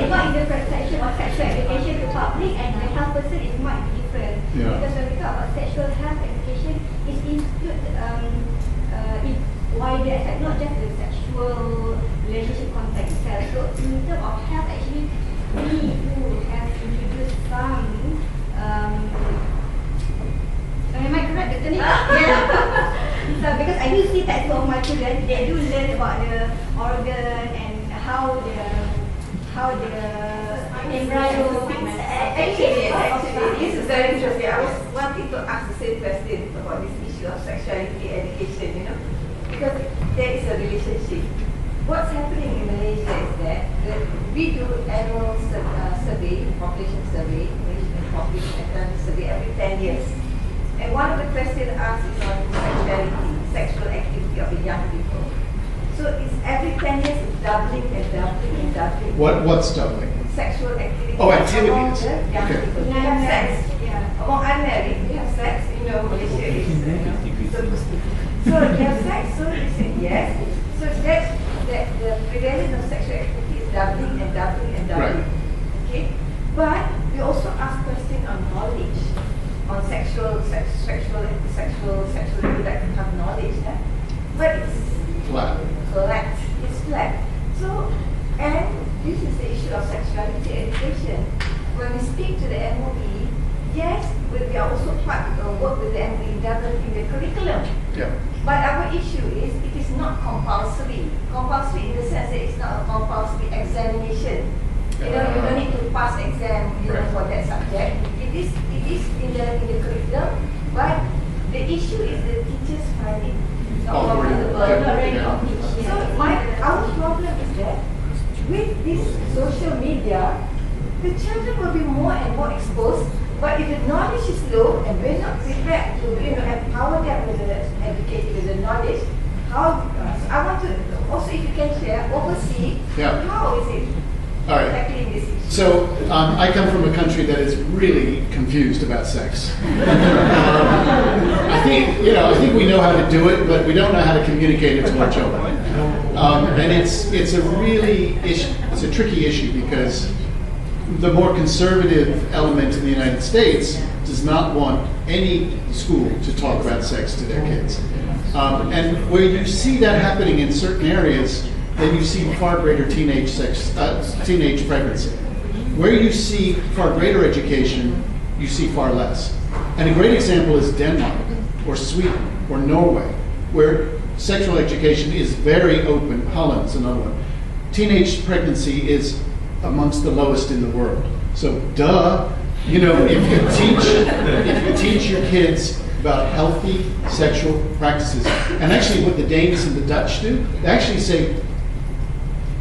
What is the perception of sexual education to public and the health person is might be different. Yeah. Because when we talk about sexual health education, it includes wider aspect, not just the sexual relationship context itself. So in terms of health, actually, we who have introduced some am I correct, Dr. Nick? Yeah. So because I do see that of my children, they do learn about the organ and how the embryo. Actually, this is very interesting. I was wanting to ask the same question about this issue of sexuality education, because there is a relationship. What's happening in Malaysia is that we do annual survey, population survey, Malaysian population survey every 10 years. And one of the questions asked is on sexuality, sexual activity of the young people. So it's every 10 years it's doubling and doubling and doubling. What's doubling? Sexual activity. Oh, activities. Among the young people. We have sex. Yeah. Among unmarried, we have sex. Malaysia is so you have sex. So you say yes. So that the prevalence of sexual activity is doubling and doubling and doubling. Right. Okay. But we also but it's Flat. flat. It's flat. So, and this is the issue of sexuality education. When we speak to the MOE, yes, we are also part of work with the MOE developing the curriculum. Yeah. But our issue is it is not compulsory. Compulsory in the sense that it's not a compulsory examination. You know, you don't need to pass exam, you know, for that subject. It is in the curriculum, but the issue is the teachers find it not comfortable, not ready to teach. So our problem is that with this social media, the children will be more and more exposed. But if the knowledge is low and we're not prepared to, you know, empower them with the educate with the knowledge, how? I want to also, if you can share overseas, how is it All right. tackling this issue? So I come from a country that is really confused about sex. I think we know how to do it, but we don't know how to communicate it to our children. And it's a tricky issue because the more conservative element in the United States does not want any school to talk about sex to their kids. And where you see that happening in certain areas, then you see far greater teenage pregnancy. Where you see far greater education, you see far less. And a great example is Denmark, or Sweden, or Norway, where sexual education is very open. Holland's another one. Teenage pregnancy is amongst the lowest in the world. So, you know, if you teach your kids about healthy sexual practices, and actually what the Danes and the Dutch do, they actually say,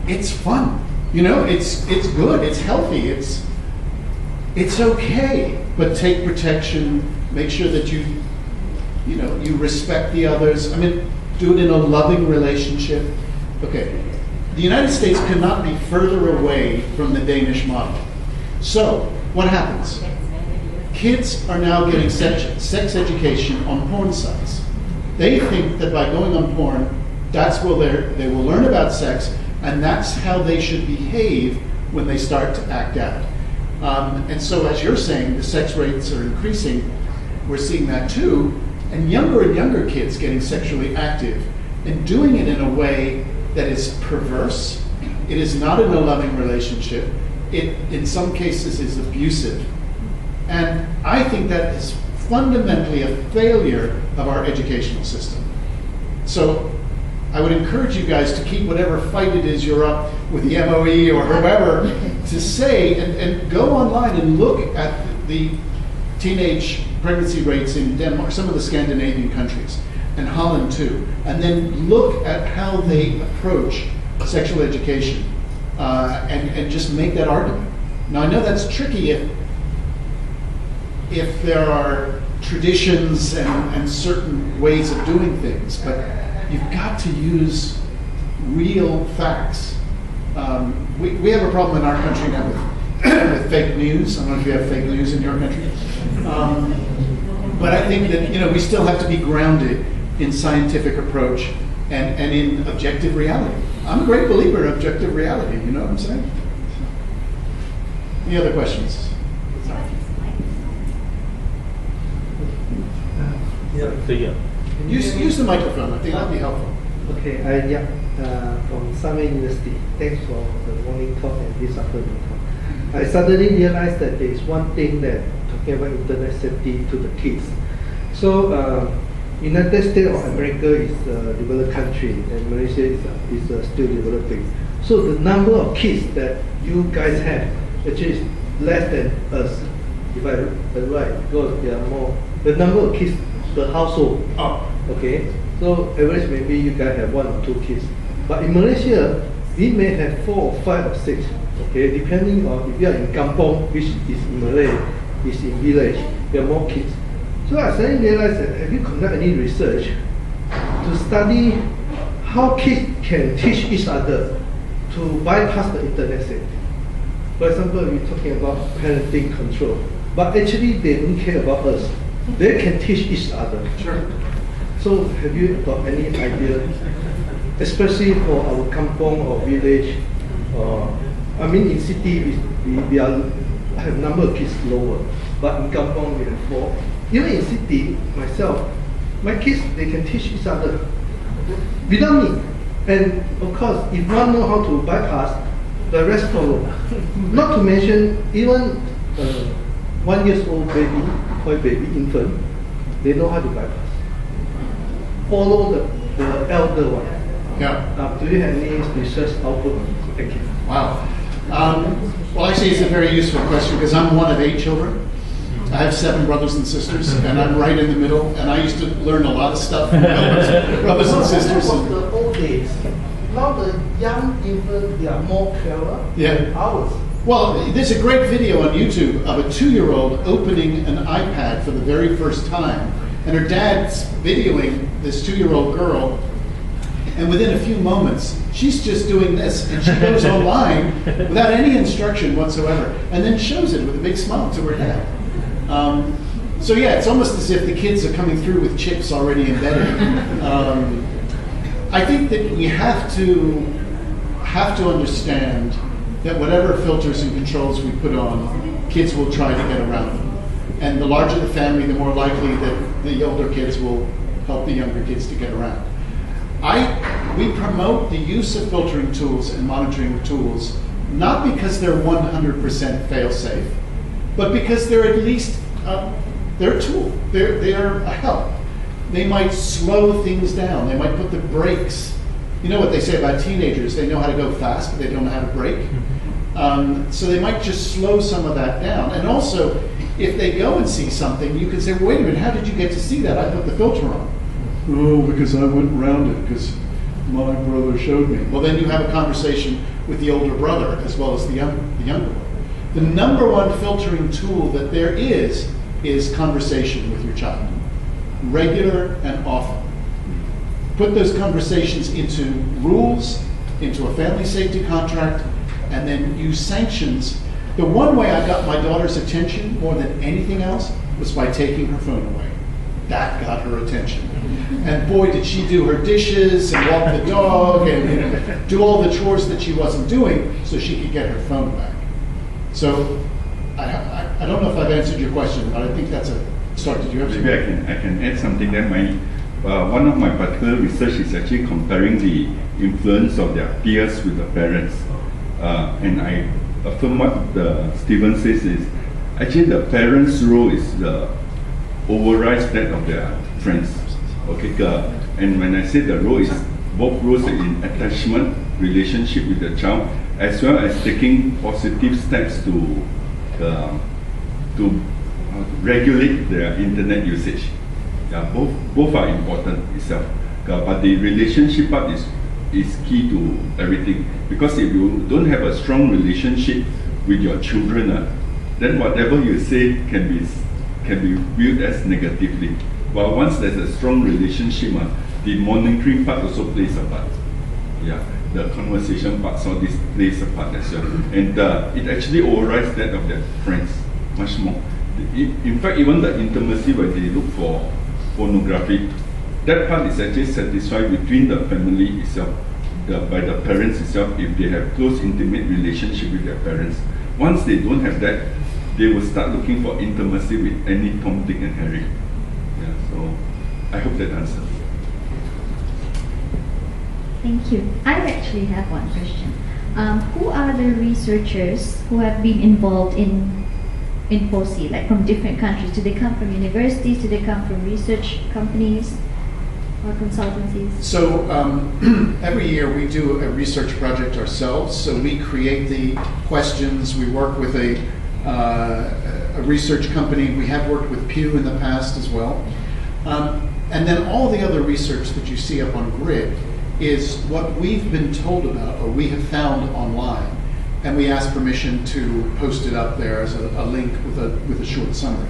it's fun. You know, it's good, it's healthy, it's okay, but take protection, make sure that you respect the others. I mean, do it in a loving relationship. Okay, the United States cannot be further away from the Danish model. So, what happens? Kids are now getting sex education on porn sites. They think that by going on porn, that's where they will learn about sex, and that's how they should behave when they start to act out. And so, as you're saying, the sex rates are increasing. We're seeing that too. And younger kids getting sexually active and doing it in a way that is perverse. It is not in a loving relationship. It, in some cases, is abusive. And I think that is fundamentally a failure of our educational system. So I would encourage you guys to keep whatever fight it is you're up with the MOE or whoever to say, and go online and look at the teenage pregnancy rates in Denmark, some of the Scandinavian countries, and Holland too, and then look at how they approach sexual education and just make that argument. Now I know that's tricky if there are traditions and certain ways of doing things, but you've got to use real facts. We have a problem in our country now with fake news. I don't know if you have fake news in your country. But I think that we still have to be grounded in scientific approach and in objective reality. I'm a great believer in objective reality, you know what I'm saying? Any other questions? Use the microphone. I think that'd be helpful. Okay, from Summer University. Thanks for the morning talk and this afternoon talk. I suddenly realized that there is one thing that talking about internet safety to the kids. So, United States of America is a developed country, and Malaysia is still developing. So the number of kids that you guys have actually is less than us, if I'm right, because there are more. The number of kids per household. Okay, so average maybe you guys have 1 or 2 kids, but in Malaysia we may have 4 or 5 or 6. Okay, depending on if you are in kampong, which is in Malay, is in village, there are more kids. So I suddenly realized that have you conducted any research to study how kids can teach each other to bypass the internet safety? For example, we're talking about parenting control, but actually they don't care about us. They can teach each other. Sure. So have you got any idea, especially for our kampong or village? I mean, in city we have number of kids lower, but in kampong we have 4. Even in city, myself, my kids, they can teach each other. without me. And of course, if one know how to bypass, the rest follow. Not to mention, even 1 year old baby, boy baby, infant, they know how to bypass. Follow the elder one. Yeah. Do you have any research output? Thank you. Wow. Well, actually, it's a very useful question because I'm one of 8 children. I have 7 brothers and sisters, and I'm right in the middle. And I used to learn a lot of stuff from brothers and sisters. That was the old days. Now the young infant, they are more clever than ours. Well, there's a great video on YouTube of a 2-year-old opening an iPad for the very first time, and her dad's videoing this 2-year-old girl. And within a few moments, she's just doing this, and she goes online without any instruction whatsoever, and then shows it with a big smile to her dad. So yeah, it's almost as if the kids are coming through with chips already embedded. I think that we have to understand that whatever filters and controls we put on, kids will try to get around them. And the larger the family, the more likely that the older kids will help the younger kids to get around. We promote the use of filtering tools and monitoring tools, not because they're 100% fail-safe, but because they're at least, they're a tool, they're a help. They might slow things down, they might put the brakes. You know what they say about teenagers, they know how to go fast, but they don't know how to brake. So they might just slow some of that down. And also, if they go and see something, you can say, well, wait a minute, how did you get to see that? I put the filter on. Oh, because I went around it, because my brother showed me. Well, then you have a conversation with the older brother as well as the younger one. The number one filtering tool that there is conversation with your child. Regular and often. Put those conversations into rules, into a family safety contract, and then use sanctions. The one way I got my daughter's attention more than anything else was by taking her phone away. That got her attention. And boy, did she do her dishes and walk the dog and do all the chores that she wasn't doing so she could get her phone back. So I don't know if I've answered your question, but I think that's a start. Did you have maybe I can add something that one of my particular research is actually comparing the influence of their peers with the parents. And I affirm what Stephen says is actually the parents' role is overrides that of their friends. Okay, and when I say the role is both roles in attachment, relationship with the child, as well as taking positive steps to regulate their internet usage. Yeah, both are important itself. But the relationship part is key to everything. Because if you don't have a strong relationship with your children, then whatever you say can be viewed as negatively. But once there's a strong relationship, the monitoring part also plays a part. Yeah, the conversation part, so this plays a part as well. And it actually overrides that of their friends much more. In fact, even the intimacy when they look for pornography, that part is actually satisfied between the family itself, by the parents itself, if they have close, intimate relationship with their parents. Once they don't have that, they will start looking for intimacy with any Tom, Dick, and Harry. Yeah, so I hope that answers. Thank you. I actually have one question. Who are the researchers who have been involved in POSI, like from different countries? Do they come from universities? Do they come from research companies or consultancies? So every year we do a research project ourselves. So we create the questions. We work with a research company. We have worked with Pew in the past as well. And then all the other research that you see up on Grid is what we've been told about or we have found online. And we ask permission to post it up there as a link with a short summary.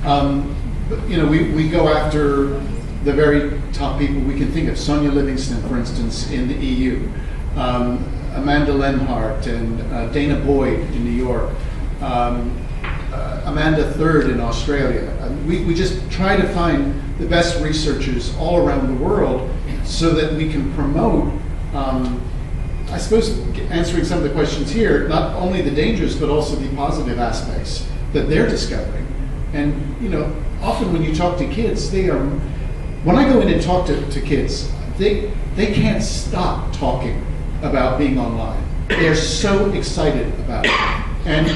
But, you know, we go after the very top people. We can think of Sonia Livingston, for instance, in the EU, Amanda Lenhart and Dana Boyd in New York, Amanda Third in Australia. We just try to find the best researchers all around the world so that we can promote, I suppose, answering some of the questions here, not only the dangers, but also the positive aspects that they're discovering. And, you know, often when you talk to kids, when I go in and talk to kids, they can't stop talking about being online. They're so excited about it. And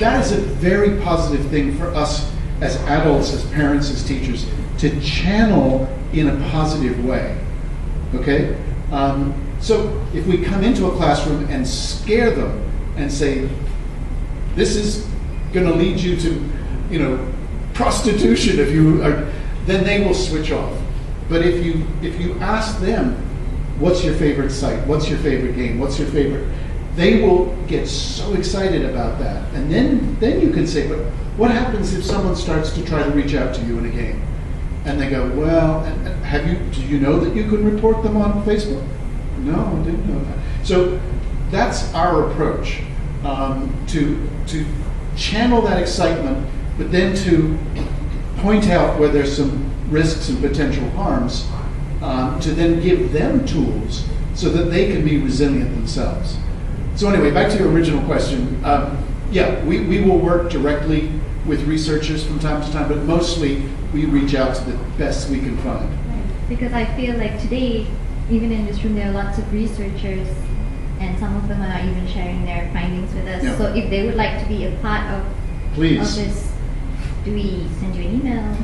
that is a very positive thing for us as adults, as parents, as teachers, to channel in a positive way. Okay? So if we come into a classroom and scare them and say, this is going to lead you to, prostitution if you are, then they will switch off. But if you ask them, what's your favorite site? What's your favorite game? What's your favorite? They will get so excited about that. And then you can say, but what happens if someone starts to try to reach out to you in a game? And they go, well, do you know that you can report them on Facebook? No, I didn't know that. So that's our approach, to channel that excitement, but then to point out where there's some risks and potential harms, to then give them tools so that they can be resilient themselves. So anyway, back to your original question. Yeah, we will work directly with researchers from time to time, but mostly we reach out to the best we can find. Because I feel like today, even in this room, there are lots of researchers, and some of them are not even sharing their findings with us. Yeah. So if they would like to be a part of this, do we send you an email?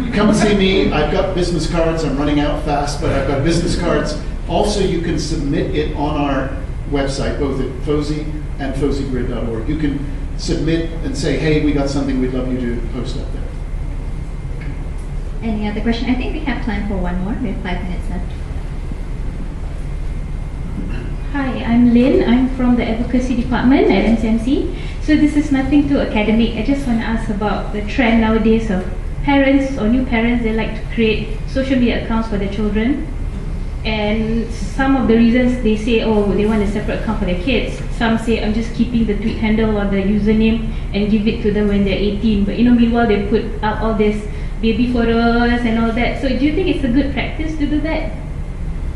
You come and see me. I've got business cards. I'm running out fast, but I've got business cards. Also, you can submit it on our website, both at FOSI and FOSIGrid.org. You can submit and say, hey, we got something we'd love you to post up there. Any other question? I think we have time for one more. We have 5 minutes left. Hi, I'm Lynn. I'm from the Advocacy Department at MCMC. So this is nothing too academic. I just want to ask about the trend nowadays of parents or new parents. They like to create social media accounts for their children. And some of the reasons they say, oh, they want a separate account for their kids. Some say, I'm just keeping the tweet handle or the username and give it to them when they're 18. But meanwhile, they put out all this baby photos and all that. So do you think it's a good practice to do that?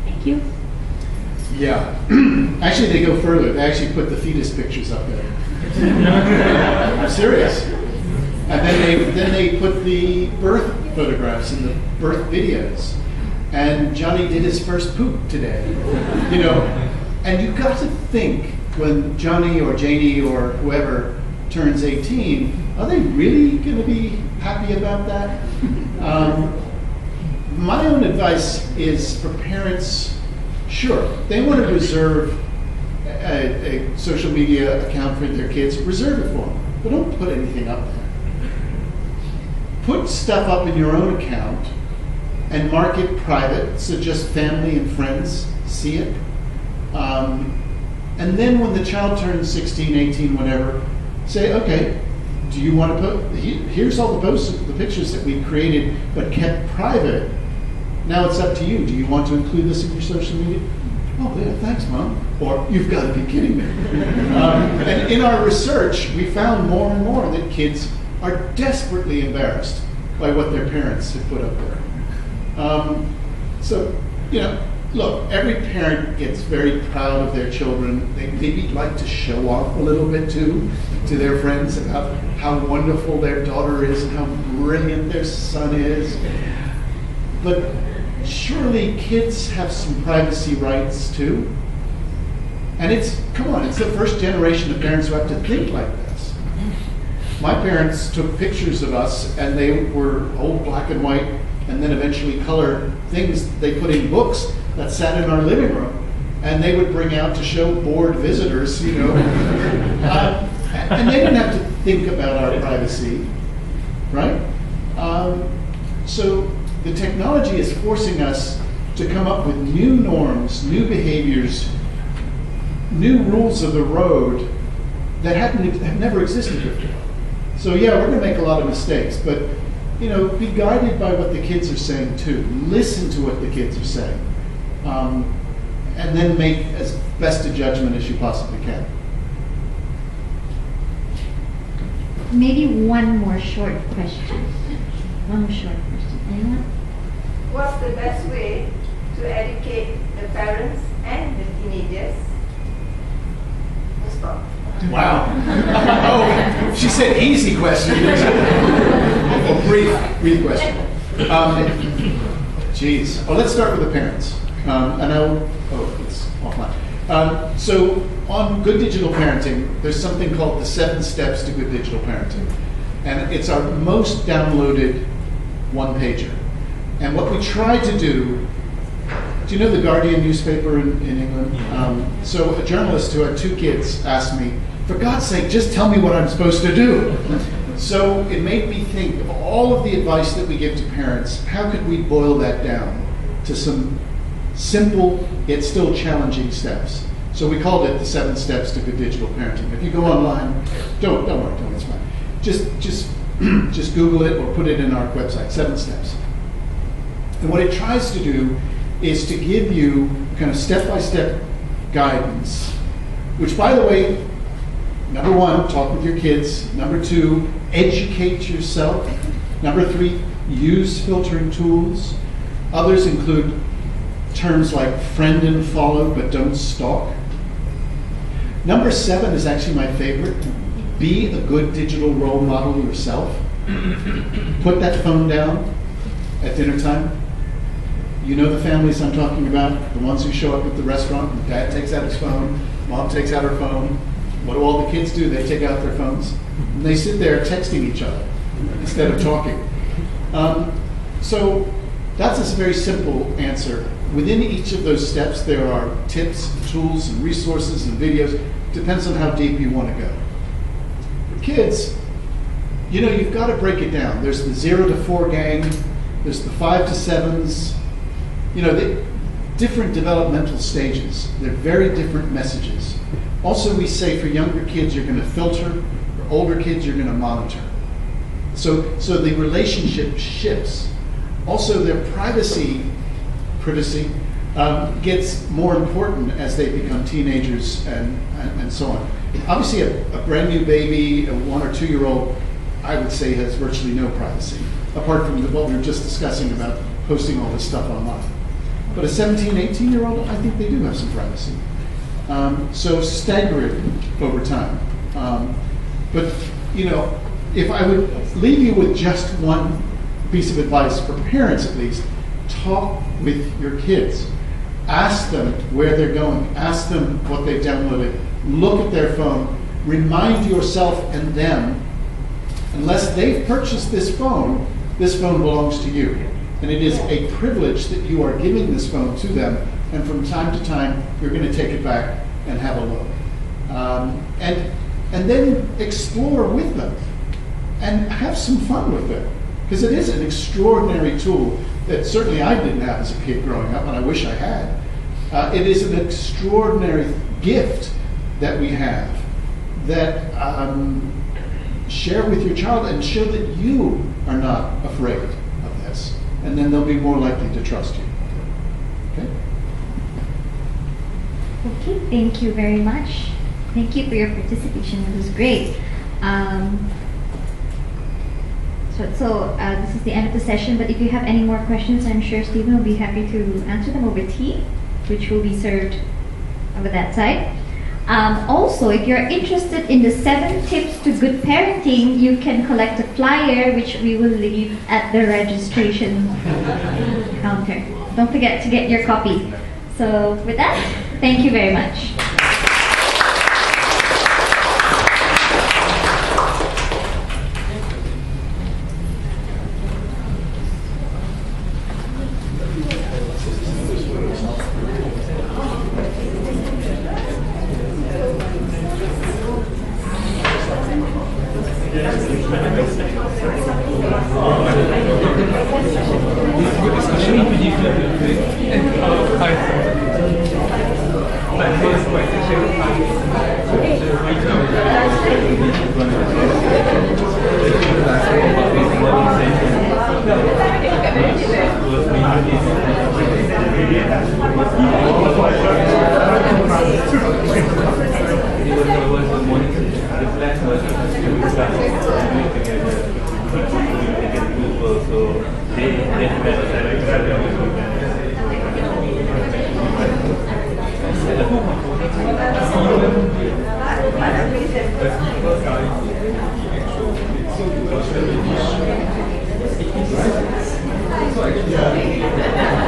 Thank you. Yeah. Actually, they go further. They actually put the fetus pictures up there. I'm serious. And then they put the birth photographs and the birth videos. And Johnny did his first poop today. And you've got to think, when Johnny or Janie or whoever turns 18, are they really going to be happy about that? My own advice is for parents, sure, they want to reserve a social media account for their kids, reserve it for them, but don't put anything up there. Put stuff up in your own account and mark it private, so just family and friends see it. And then when the child turns 16, 18, whatever, say, okay, do you want to put, here's all the posts, the pictures that we created but kept private. Now it's up to you. Do you want to include this in your social media? Oh, yeah, thanks, Mom. Or, you've got to be kidding me. And in our research, we found more and more that kids are desperately embarrassed by what their parents have put up there. So, look, every parent gets very proud of their children. They maybe like to show off a little bit too to their friends about how wonderful their daughter is and how brilliant their son is. But surely kids have some privacy rights too. And it's the first generation of parents who have to think like this. My parents took pictures of us, and they were old black and white, and then eventually color things they put in books that sat in our living room, and they would bring out to show bored visitors, and they didn't have to think about our privacy, right? So the technology is forcing us to come up with new norms, new behaviors, new rules of the road that have never existed before. So yeah, we're going to make a lot of mistakes, but be guided by what the kids are saying too. Listen to what the kids are saying, and then make as best a judgment as you possibly can. Maybe one more short question. One more short question. Anyone? What's the best way to educate the parents and the teenagers? Stop. Wow. Oh, she said easy question. Or brief question. Geez. Well, let's start with the parents. It's offline. So on Good Digital Parenting, there's something called the 7 Steps to Good Digital Parenting. And it's our most downloaded one-pager. And what we try to do you know the Guardian newspaper in England? So a journalist who had 2 kids asked me, for God's sake, just tell me what I'm supposed to do. So it made me think of all of the advice that we give to parents, how could we boil that down to some simple yet still challenging steps? So we called it the 7 Steps to Good Digital Parenting. If you go online, don't worry, it's fine. Just Google it or put it in our website, 7 Steps. And what it tries to do is to give you kind of step-by-step guidance, which, by the way, number 1, talk with your kids. Number 2, educate yourself. Number 3, use filtering tools. Others include terms like friend and follow, but don't stalk. Number 7 is actually my favorite. Be a good digital role model yourself. Put that phone down at dinner time. You know the families I'm talking about, the ones who show up at the restaurant, and dad takes out his phone, mom takes out her phone. What do all the kids do? They take out their phones. And they sit there texting each other instead of talking. So that's a very simple answer. Within each of those steps, there are tips, tools, and resources and videos. Depends on how deep you want to go. For kids, you know, you've got to break it down. There's the 0 to 4 gang. There's the 5 to 7s. You know, the different developmental stages. They're very different messages. Also, we say for younger kids, you're going to filter. For older kids, you're going to monitor. So the relationship shifts. Also, their privacy gets more important as they become teenagers and so on. Obviously, a brand new baby, a 1 or 2-year-old, I would say has virtually no privacy, apart from what we were just discussing about posting all this stuff online. But a 17, 18-year-old, I think they do have some privacy. So stagger it over time. But, you know, if I would leave you with just one piece of advice, for parents at least, talk with your kids. Ask them where they're going. Ask them what they've downloaded. Look at their phone. Remind yourself and them, unless they've purchased this phone belongs to you. And it is a privilege that you are giving this phone to them, and from time to time, you're going to take it back and have a look. And then explore with them, and have some fun with it. Because it is an extraordinary tool that certainly I didn't have as a kid growing up, and I wish I had. It is an extraordinary gift that we have that share with your child and show that you are not afraid of this. And then they'll be more likely to trust you. Okay? Okay, thank you very much. Thank you for your participation. It was great. This is the end of the session, but if you have any more questions, I'm sure Stephen will be happy to answer them over tea, which will be served over that side. Also, if you're interested in the 7 tips to good parenting, you can collect a flyer, which we will leave at the registration counter. Don't forget to get your copy. So with that, thank you very much. Yeah.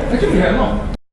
Actually, we have not